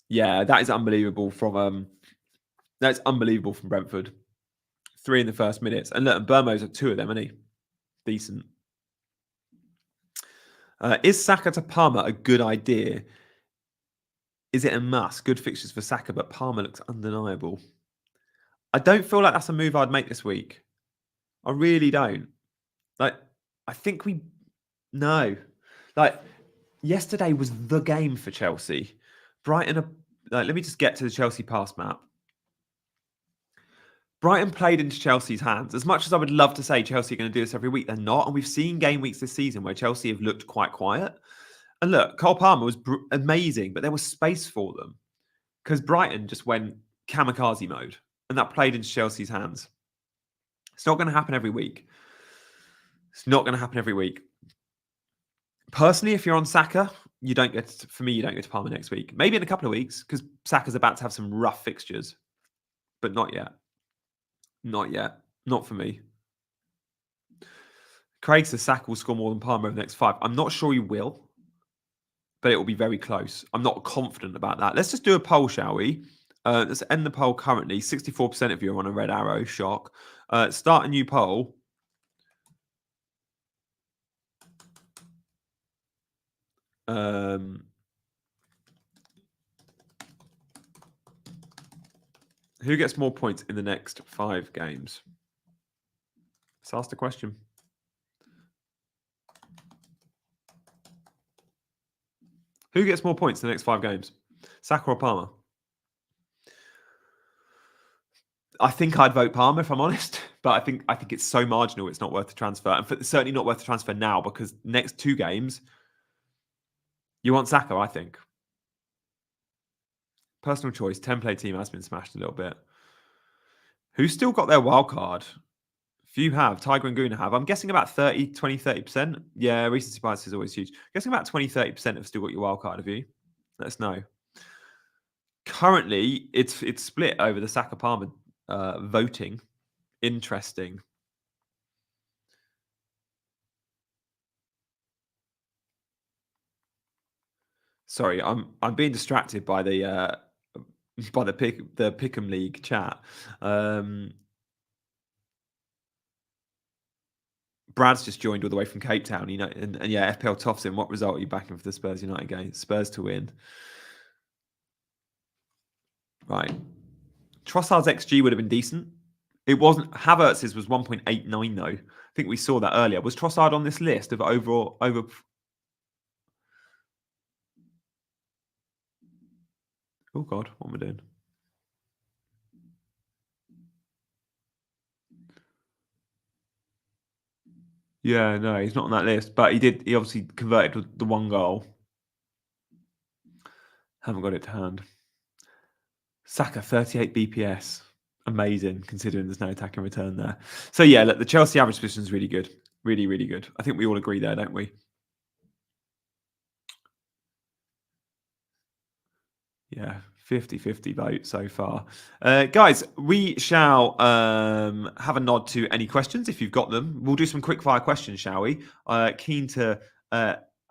Yeah, that is unbelievable from Brentford. 3 in the first minutes. And look, Burmo's at 2 of them, isn't he? Decent. Is Saka to Palmer a good idea? Is it a must? Good fixtures for Saka, but Palmer looks undeniable. I don't feel like that's a move I'd make this week. I really don't. Like, I think no. Like, yesterday was the game for Chelsea. Brighton let me just get to the Chelsea pass map. Brighton played into Chelsea's hands. As much as I would love to say Chelsea are going to do this every week, they're not. And we've seen game weeks this season where Chelsea have looked quite quiet. And look, Cole Palmer was amazing, but there was space for them because Brighton just went kamikaze mode and that played into Chelsea's hands. It's not going to happen every week. It's not going to happen every week. Personally, if you're on Saka, you don't get to Palmer next week. Maybe in a couple of weeks because Saka's about to have some rough fixtures, but not yet. Not yet. Not for me. Craig says Saka will score more than Palmer over the next 5. I'm not sure he will, but it will be very close. I'm not confident about that. Let's just do a poll, shall we? Let's end the poll currently. 64% of you are on a red arrow. Shock. Start a new poll. Who gets more points in the next 5 games? Let's ask the question. Who gets more points in the next 5 games? Saka or Palmer? I think I'd vote Palmer if I'm honest, but I think it's so marginal it's not worth the transfer. And certainly not worth the transfer now because next 2 games, you want Saka, I think. Personal choice. Template team has been smashed a little bit. Who's still got their wild card? Few have. Tiger and Guna have. I'm guessing about 30%. Yeah, recency bias is always huge. Guessing about 20-30% have still got your wild card of you. Let us know. Currently, it's split over the Saka Palmer voting. Interesting. Sorry, I'm being distracted by the Pick'em League chat. Brad's just joined all the way from Cape Town, and yeah, FPL Tofton. What result are you backing for the Spurs United game? Spurs to win. Right. Trossard's XG would have been decent. It wasn't. Havertz's was 1.89 though. I think we saw that earlier. Was Trossard on this list of over? Oh God, what am I doing? Yeah, no, he's not on that list, but he obviously converted with the 1 goal. Haven't got it to hand. Saka, 38 BPS. Amazing, considering there's no attack and return there. So yeah, look, the Chelsea average position is really good. Really, really good. I think we all agree there, don't we? Yeah, 50-50 vote so far. Guys, we shall have a nod to any questions if you've got them. We'll do some quick fire questions, shall we? Keen to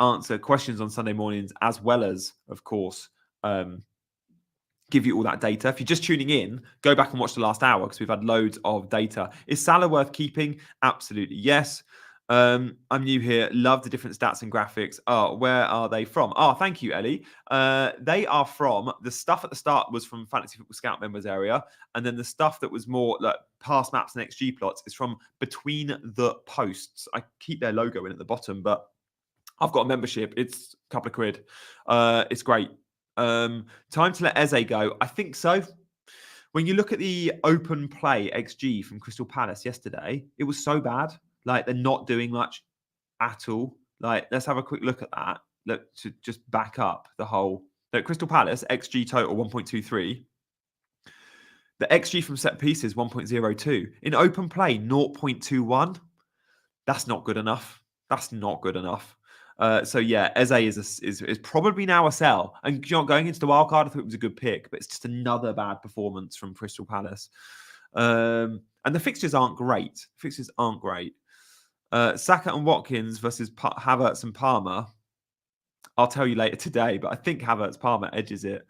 answer questions on Sunday mornings as well as, of course, give you all that data. If you're just tuning in, go back and watch the last hour because we've had loads of data. Is Salah worth keeping? Absolutely yes. I'm new here. Love the different stats and graphics. Oh, where are they from? Oh, thank you, Ellie. They are from the stuff at the start was from Fantasy Football Scout members area, and then the stuff that was more like past maps and XG plots is from between the posts. I keep their logo in at the bottom, but I've got a membership. It's a couple of quid. It's great. Time to let Eze go. I think so. When you look at the open play XG from Crystal Palace yesterday, it was so bad. Like they're not doing much at all. Like let's have a quick look at that. Look to just back up the whole. Look, Crystal Palace XG total 1.23. The XG from set pieces 1.02. In open play 0.21. That's not good enough. That's not good enough. So yeah, Eze is probably now a sell. And going into the wildcard, I thought it was a good pick, but it's just another bad performance from Crystal Palace. And the fixtures aren't great. Saka and Watkins versus Havertz and Palmer. I'll tell you later today, but I think Havertz Palmer edges it.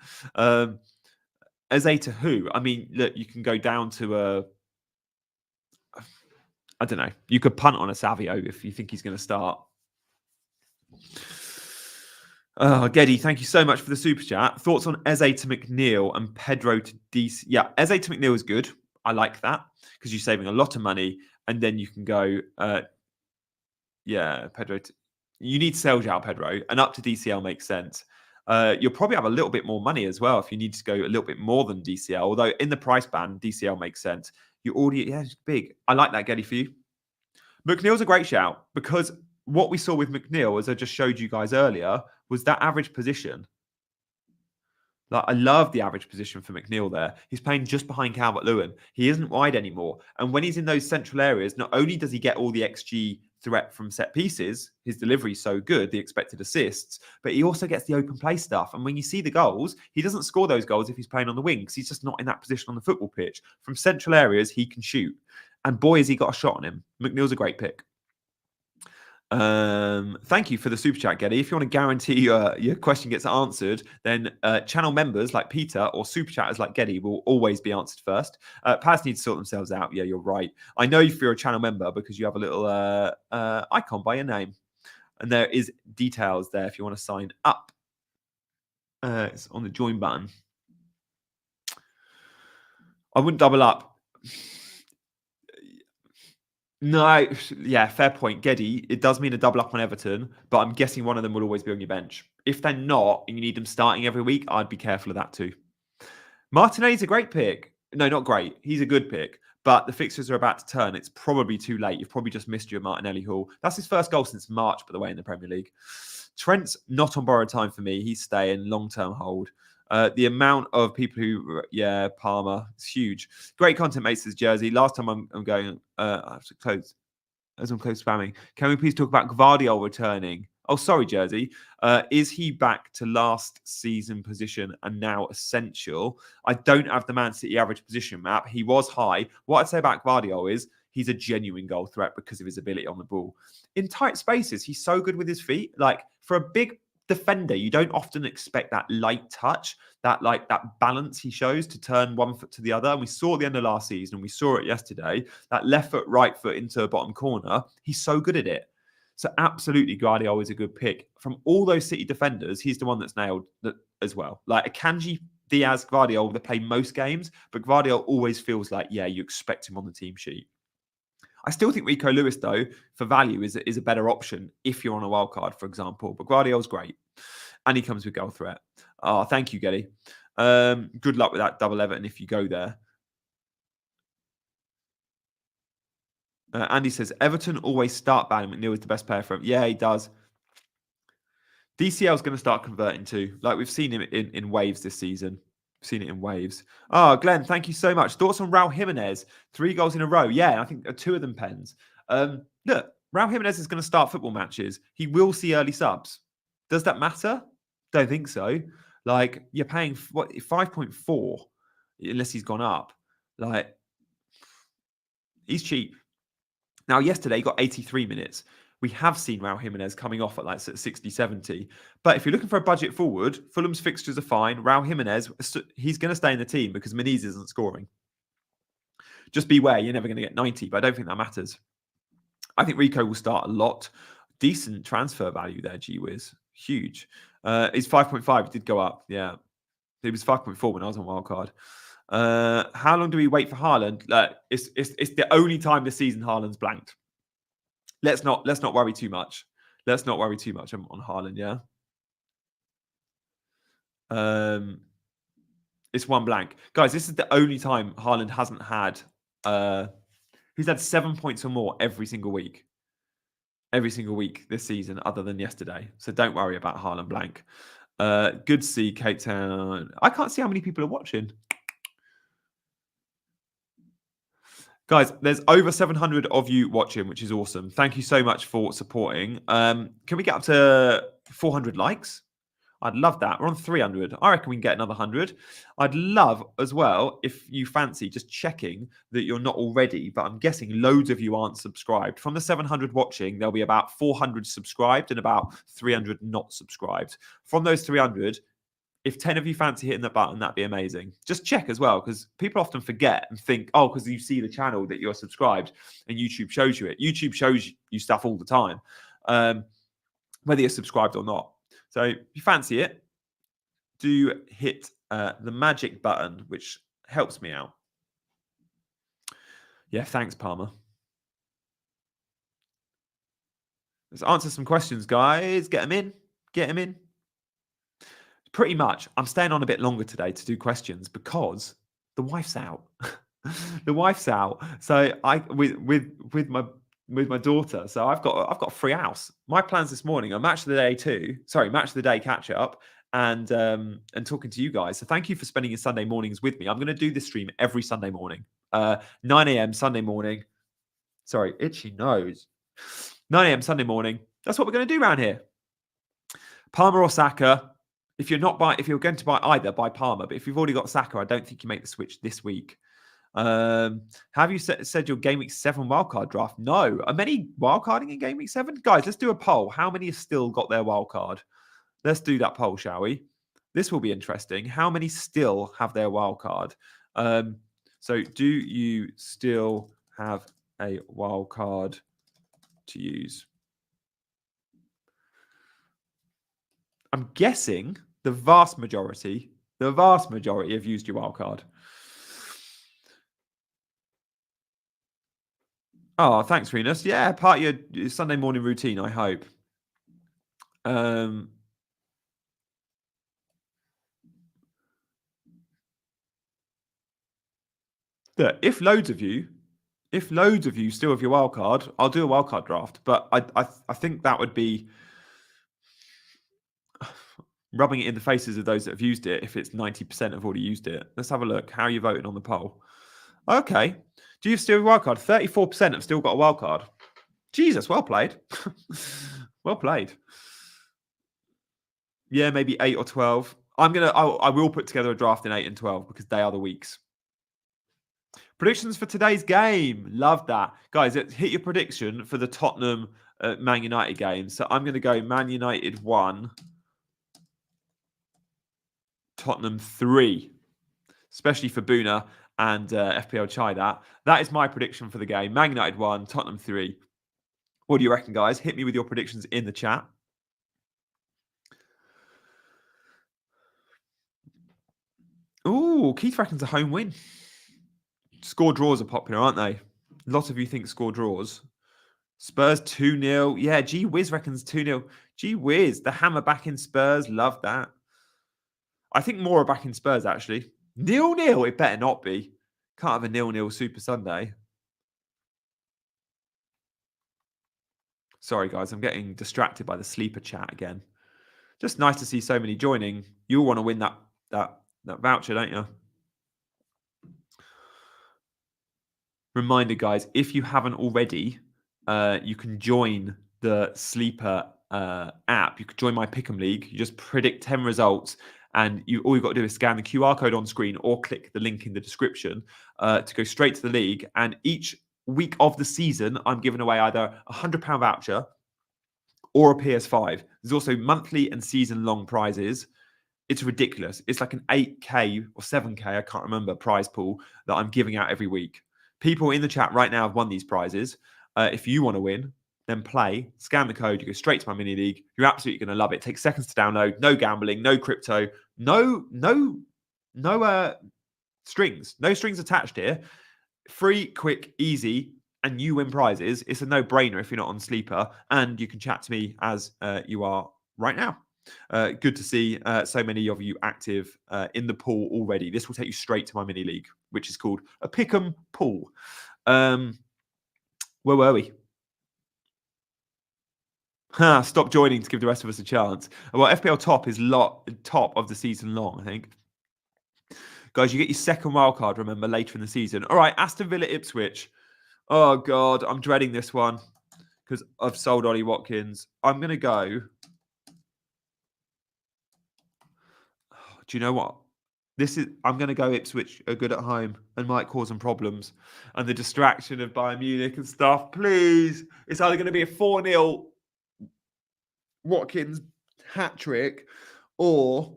Eze to who? I mean, look, you can go down to I don't know. You could punt on a Savio if you think he's going to start. Geddy, thank you so much for the super chat. Thoughts on Eze to McNeil and Pedro to DC? Yeah, Eze to McNeil is good. I like that because you're saving a lot of money, and then you can go, Pedro. You need to sell out Pedro, and up to DCL makes sense. You'll probably have a little bit more money as well if you need to go a little bit more than DCL. Although in the price band, DCL makes sense. You already, it's big. I like that, Geddy, for you. McNeil's a great shout because what we saw with McNeil, as I just showed you guys earlier, was that average position. Like, I love the average position for McNeil there. He's playing just behind Calvert-Lewin. He isn't wide anymore. And when he's in those central areas, not only does he get all the XG threat from set pieces, his delivery is so good, the expected assists, but he also gets the open play stuff. And when you see the goals, he doesn't score those goals if he's playing on the wing because he's just not in that position on the football pitch. From central areas, he can shoot. And boy, has he got a shot on him. McNeil's a great pick. Thank you for the super chat, Geddy. If you want to guarantee your question gets answered, then channel members like Peter or super chatters like Geddy will always be answered first. Pads need to sort themselves out. Yeah, you're right. I know if you're a channel member because you have a little icon by your name, and there is details there if you want to sign up. It's on the join button. I wouldn't double up. No, yeah, fair point. Geddy, it does mean a double up on Everton, but I'm guessing one of them will always be on your bench. If they're not, and you need them starting every week, I'd be careful of that too. Martinelli's a great pick. No, not great. He's a good pick, but the fixtures are about to turn. It's probably too late. You've probably just missed your Martinelli haul. That's his first goal since March, by the way, in the Premier League. Trent's not on borrowed time for me. He's staying long-term hold. The amount of people who, Palmer, it's huge. Great content, mates, this jersey. Last time I'm going, I have to close, as I'm close spamming. Can we please talk about Gvardiol returning? Oh, sorry, Jersey. Is he back to last season position and now essential? I don't have the Man City average position map. He was high. What I'd say about Gvardiol is he's a genuine goal threat because of his ability on the ball. In tight spaces, he's so good with his feet. Like, for a big defender, you don't often expect that light touch, that balance he shows to turn one foot to the other. And we saw at the end of last season, and we saw it yesterday, that left foot, right foot into a bottom corner. He's so good at it. So absolutely, Guardiola is a good pick. From all those City defenders, he's the one that's nailed that as well. Like Akanji, Diaz, Guardiola, they play most games, but Guardiola always feels like, yeah, you expect him on the team sheet. I still think Rico Lewis, though, for value is a better option if you're on a wild card, for example. But Guardiola's great. And he comes with goal threat. Oh, thank you, Geddy. Good luck with that double Everton if you go there. Andy says, Everton always start bad and McNeil is the best player for him. Yeah, he does. DCL is going to start converting too. Like we've seen him in waves this season. Seen it in waves. Oh, Glenn, thank you so much. Thoughts on Raul Jimenez? 3 goals in a row. Yeah, I think 2 of them pens. Look, Raul Jimenez is going to start football matches. He will see early subs. Does that matter? Don't think so. Like, you're paying 5.4 unless he's gone up. Like, he's cheap. Now, yesterday he got 83 minutes. We have seen Raul Jimenez coming off at like 60, 70. But if you're looking for a budget forward, Fulham's fixtures are fine. Raul Jimenez, he's going to stay in the team because Menez isn't scoring. Just beware, you're never going to get 90, but I don't think that matters. I think Rico will start a lot. Decent transfer value there, gee whiz. Huge. It's 5.5. It did go up. Yeah. It was 5.4 when I was on Wildcard. How long do we wait for Haaland? It's the only time this season Haaland's blanked. Let's not worry too much. Let's not worry too much on Haaland, yeah? It's one blank. Guys, this is the only time Haaland hasn't had... he's had 7 points or more every single week. Every single week this season, other than yesterday. So don't worry about Haaland blank. Good to see Cape Town. I can't see how many people are watching. Guys, there's over 700 of you watching, which is awesome. Thank you so much for supporting. Can we get up to 400 likes? I'd love that. We're on 300. I reckon we can get another 100. I'd love as well if you fancy just checking that you're not already, but I'm guessing loads of you aren't subscribed. From the 700 watching, there'll be about 400 subscribed and about 300 not subscribed. From those 300, if 10 of you fancy hitting the button, that'd be amazing. Just check as well, because people often forget and think, oh, because you see the channel that you're subscribed and YouTube shows you it. YouTube shows you stuff all the time, whether you're subscribed or not. So if you fancy it, do hit the magic button, which helps me out. Yeah, thanks, Palmer. Let's answer some questions, guys. Get them in. Get them in. Pretty much, I'm staying on a bit longer today to do questions because the wife's out. The wife's out, so I with my daughter. So I've got a free house. My plans this morning are match of the day match of the day catch up, and talking to you guys. So thank you for spending your Sunday mornings with me. I'm going to do this stream every Sunday morning, 9 a.m. Sunday morning. Sorry, itchy nose. 9 a.m. Sunday morning. That's what we're going to do around here. Palmer or Saka. If you're going to buy either, buy Palmer. But if you've already got Saka, I don't think you make the switch this week. Have you said your Game Week 7 wildcard draft? No. Are many wildcarding in Game Week 7? Guys, let's do a poll. How many have still got their wildcard? Let's do that poll, shall we? This will be interesting. How many still have their wildcard? So do you still have a wildcard to use? I'm guessing the vast majority have used your wildcard. Oh, thanks, Renus. Yeah, part of your Sunday morning routine, I hope. If loads of you still have your wildcard, I'll do a wildcard draft. But I think that would be rubbing it in the faces of those that have used it if it's 90% have already used it. Let's have a look. How are you voting on the poll? Okay. Do you still have a wildcard? 34% have still got a wildcard. Jesus, well played. Well played. Yeah, maybe 8 or 12. I will put together a draft in 8 and 12 because they are the weeks. Predictions for today's game. Love that. Guys, hit your prediction for the Tottenham Man United game. So I'm going to go Man United 1, Tottenham 3, especially for Boona and FPL Chai. That is my prediction for the game. Man United 1, Tottenham 3. What do you reckon, guys? Hit me with your predictions in the chat. Ooh, Keith reckons a home win. Score draws are popular, aren't they? A lot of you think score draws. Spurs 2-0. Yeah, G Wiz reckons 2-0. G Wiz, the hammer back in Spurs. Love that. I think more are back in Spurs, actually. 0-0, it better not be. Can't have a 0-0 Super Sunday. Sorry, guys, I'm getting distracted by the sleeper chat again. Just nice to see so many joining. You all want to win that voucher, don't you? Reminder, guys, if you haven't already, you can join the sleeper app. You could join my Pick'em League. You just predict 10 results, and all you've got to do is scan the QR code on screen or click the link in the description to go straight to the league. And each week of the season, I'm giving away either a £100 voucher or a PS5. There's also monthly and season-long prizes. It's ridiculous. It's like an 8K or 7K, I can't remember, prize pool that I'm giving out every week. People in the chat right now have won these prizes. If you want to win, then play, scan the code, you go straight to my mini league. You're absolutely going to love it. It takes seconds to download. No gambling, no crypto, no strings. No strings attached here. Free, quick, easy, and you win prizes. It's a no-brainer if you're not on Sleeper, and you can chat to me as you are right now. Good to see so many of you active in the pool already. This will take you straight to my mini league, which is called a Pick'em Pool. Where were we? Stop joining to give the rest of us a chance. Well, FPL top is top of the season long, I think. Guys, you get your second wildcard, remember, later in the season. All right, Aston Villa Ipswich. Oh, God, I'm dreading this one because I've sold Ollie Watkins. I'm going to go Do you know what? I'm going to go Ipswich are good at home and might cause them problems. And the distraction of Bayern Munich and stuff, please. It's either going to be a 4-0 Watkins hat trick or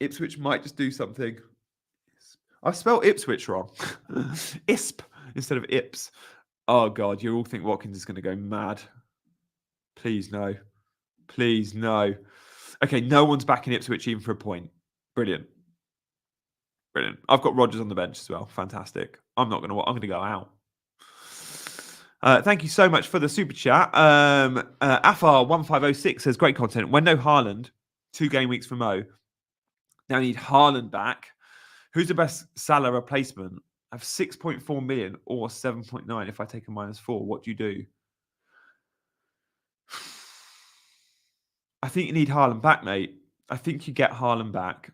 Ipswich might just do something. I've spelled Ipswich wrong. ISP instead of Ips. Oh, God, you all think Watkins is going to go mad. Please, no. Please, no. Okay, no one's backing Ipswich even for a point. Brilliant. Brilliant. I've got Rodgers on the bench as well. Fantastic. I'm going to go out. Thank you so much for the super chat. Afar1506 says, great content. When no Haaland, 2 game weeks for Mo. Now I need Haaland back. Who's the best Salah replacement? I have 6.4 million or 7.9 if I take a -4. What do you do? I think you need Haaland back, mate. I think you get Haaland back.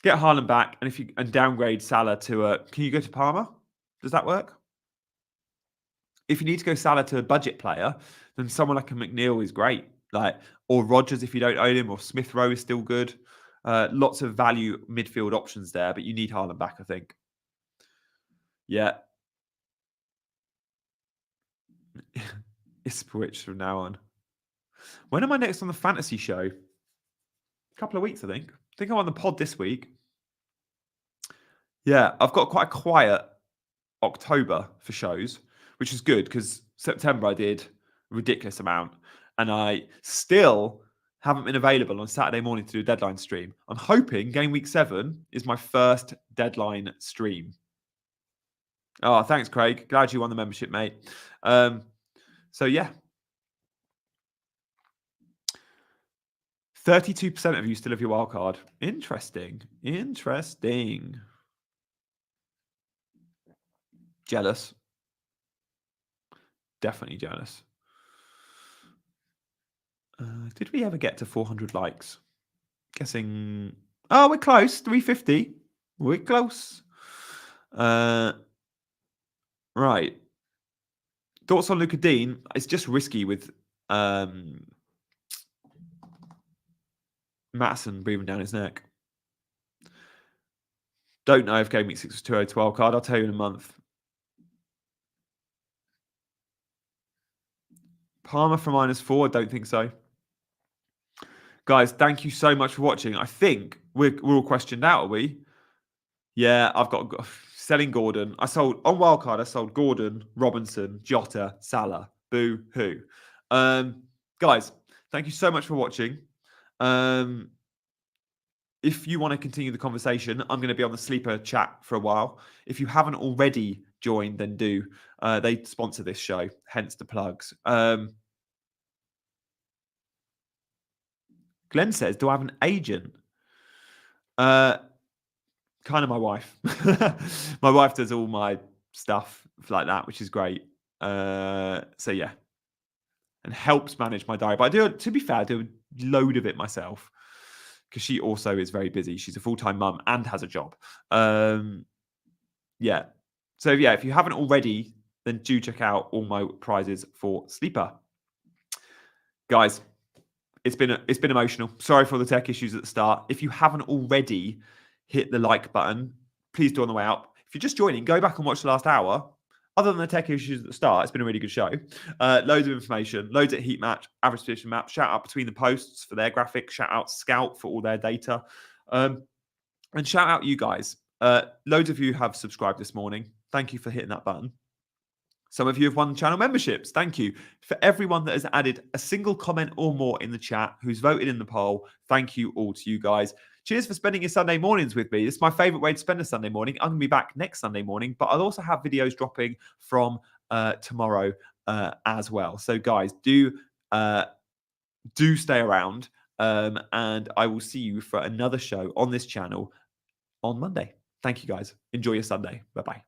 Get Haaland back, and downgrade Salah to can you go to Palmer? Does that work? If you need to go Salah to a budget player, then someone like a McNeil is great. Or Rodgers if you don't own him, or Smith Rowe is still good. Lots of value midfield options there, but you need Haaland back, I think. Yeah. Ipswich from now on. When am I next on the fantasy show? A couple of weeks, I think. I think I'm on the pod this week. Yeah, I've got quite a quiet October for shows, which is good because September I did a ridiculous amount, and I still haven't been available on Saturday morning to do a deadline stream. I'm hoping game week 7 is my first deadline stream. Oh, thanks, Craig. Glad you won the membership, mate. So yeah. 32% of you still have your wild card. Interesting. Jealous. Definitely jealous. Did we ever get to 400 likes? Guessing. Oh, we're close. 350. We're close. Right. Thoughts on Luca Dean? It's just risky with Maatson breathing down his neck. Don't know if game week 6 was 2-0 wild card. I'll tell you in a month. Palmer for -4. I don't think so. Guys, thank you so much for watching. I think we're all questioned out, are we? Yeah, I've got selling Gordon. I sold on Wildcard. I sold Gordon, Robinson, Jota, Salah. Boo hoo. Guys, thank you so much for watching. If you want to continue the conversation, I'm going to be on the Sleeper chat for a while. If you haven't already joined, then do. They sponsor this show, hence the plugs. Glenn says, do I have an agent? Kind of my wife. My wife does all my stuff like that, which is great. So yeah. And helps manage my diary. But I do, to be fair, I do a load of it myself because she also is very busy. She's a full-time mum and has a job. Yeah. So yeah, if you haven't already, then do check out all my prizes for Sleeper. Guys, it's been emotional. Sorry for the tech issues at the start. If you haven't already hit the like button, please do on the way out. If you're just joining, go back and watch the last hour. Other than the tech issues at the start, it's been a really good show. Loads of information, loads at heat match, average position map. Shout out between the posts for their graphics. Shout out Scout for all their data. And shout out you guys. Loads of you have subscribed this morning. Thank you for hitting that button. Some of you have won channel memberships. Thank you. For everyone that has added a single comment or more in the chat, who's voted in the poll, thank you all to you guys. Cheers for spending your Sunday mornings with me. It's my favorite way to spend a Sunday morning. I'm going to be back next Sunday morning, but I'll also have videos dropping from tomorrow as well. So guys, do stay around, and I will see you for another show on this channel on Monday. Thank you guys. Enjoy your Sunday. Bye-bye.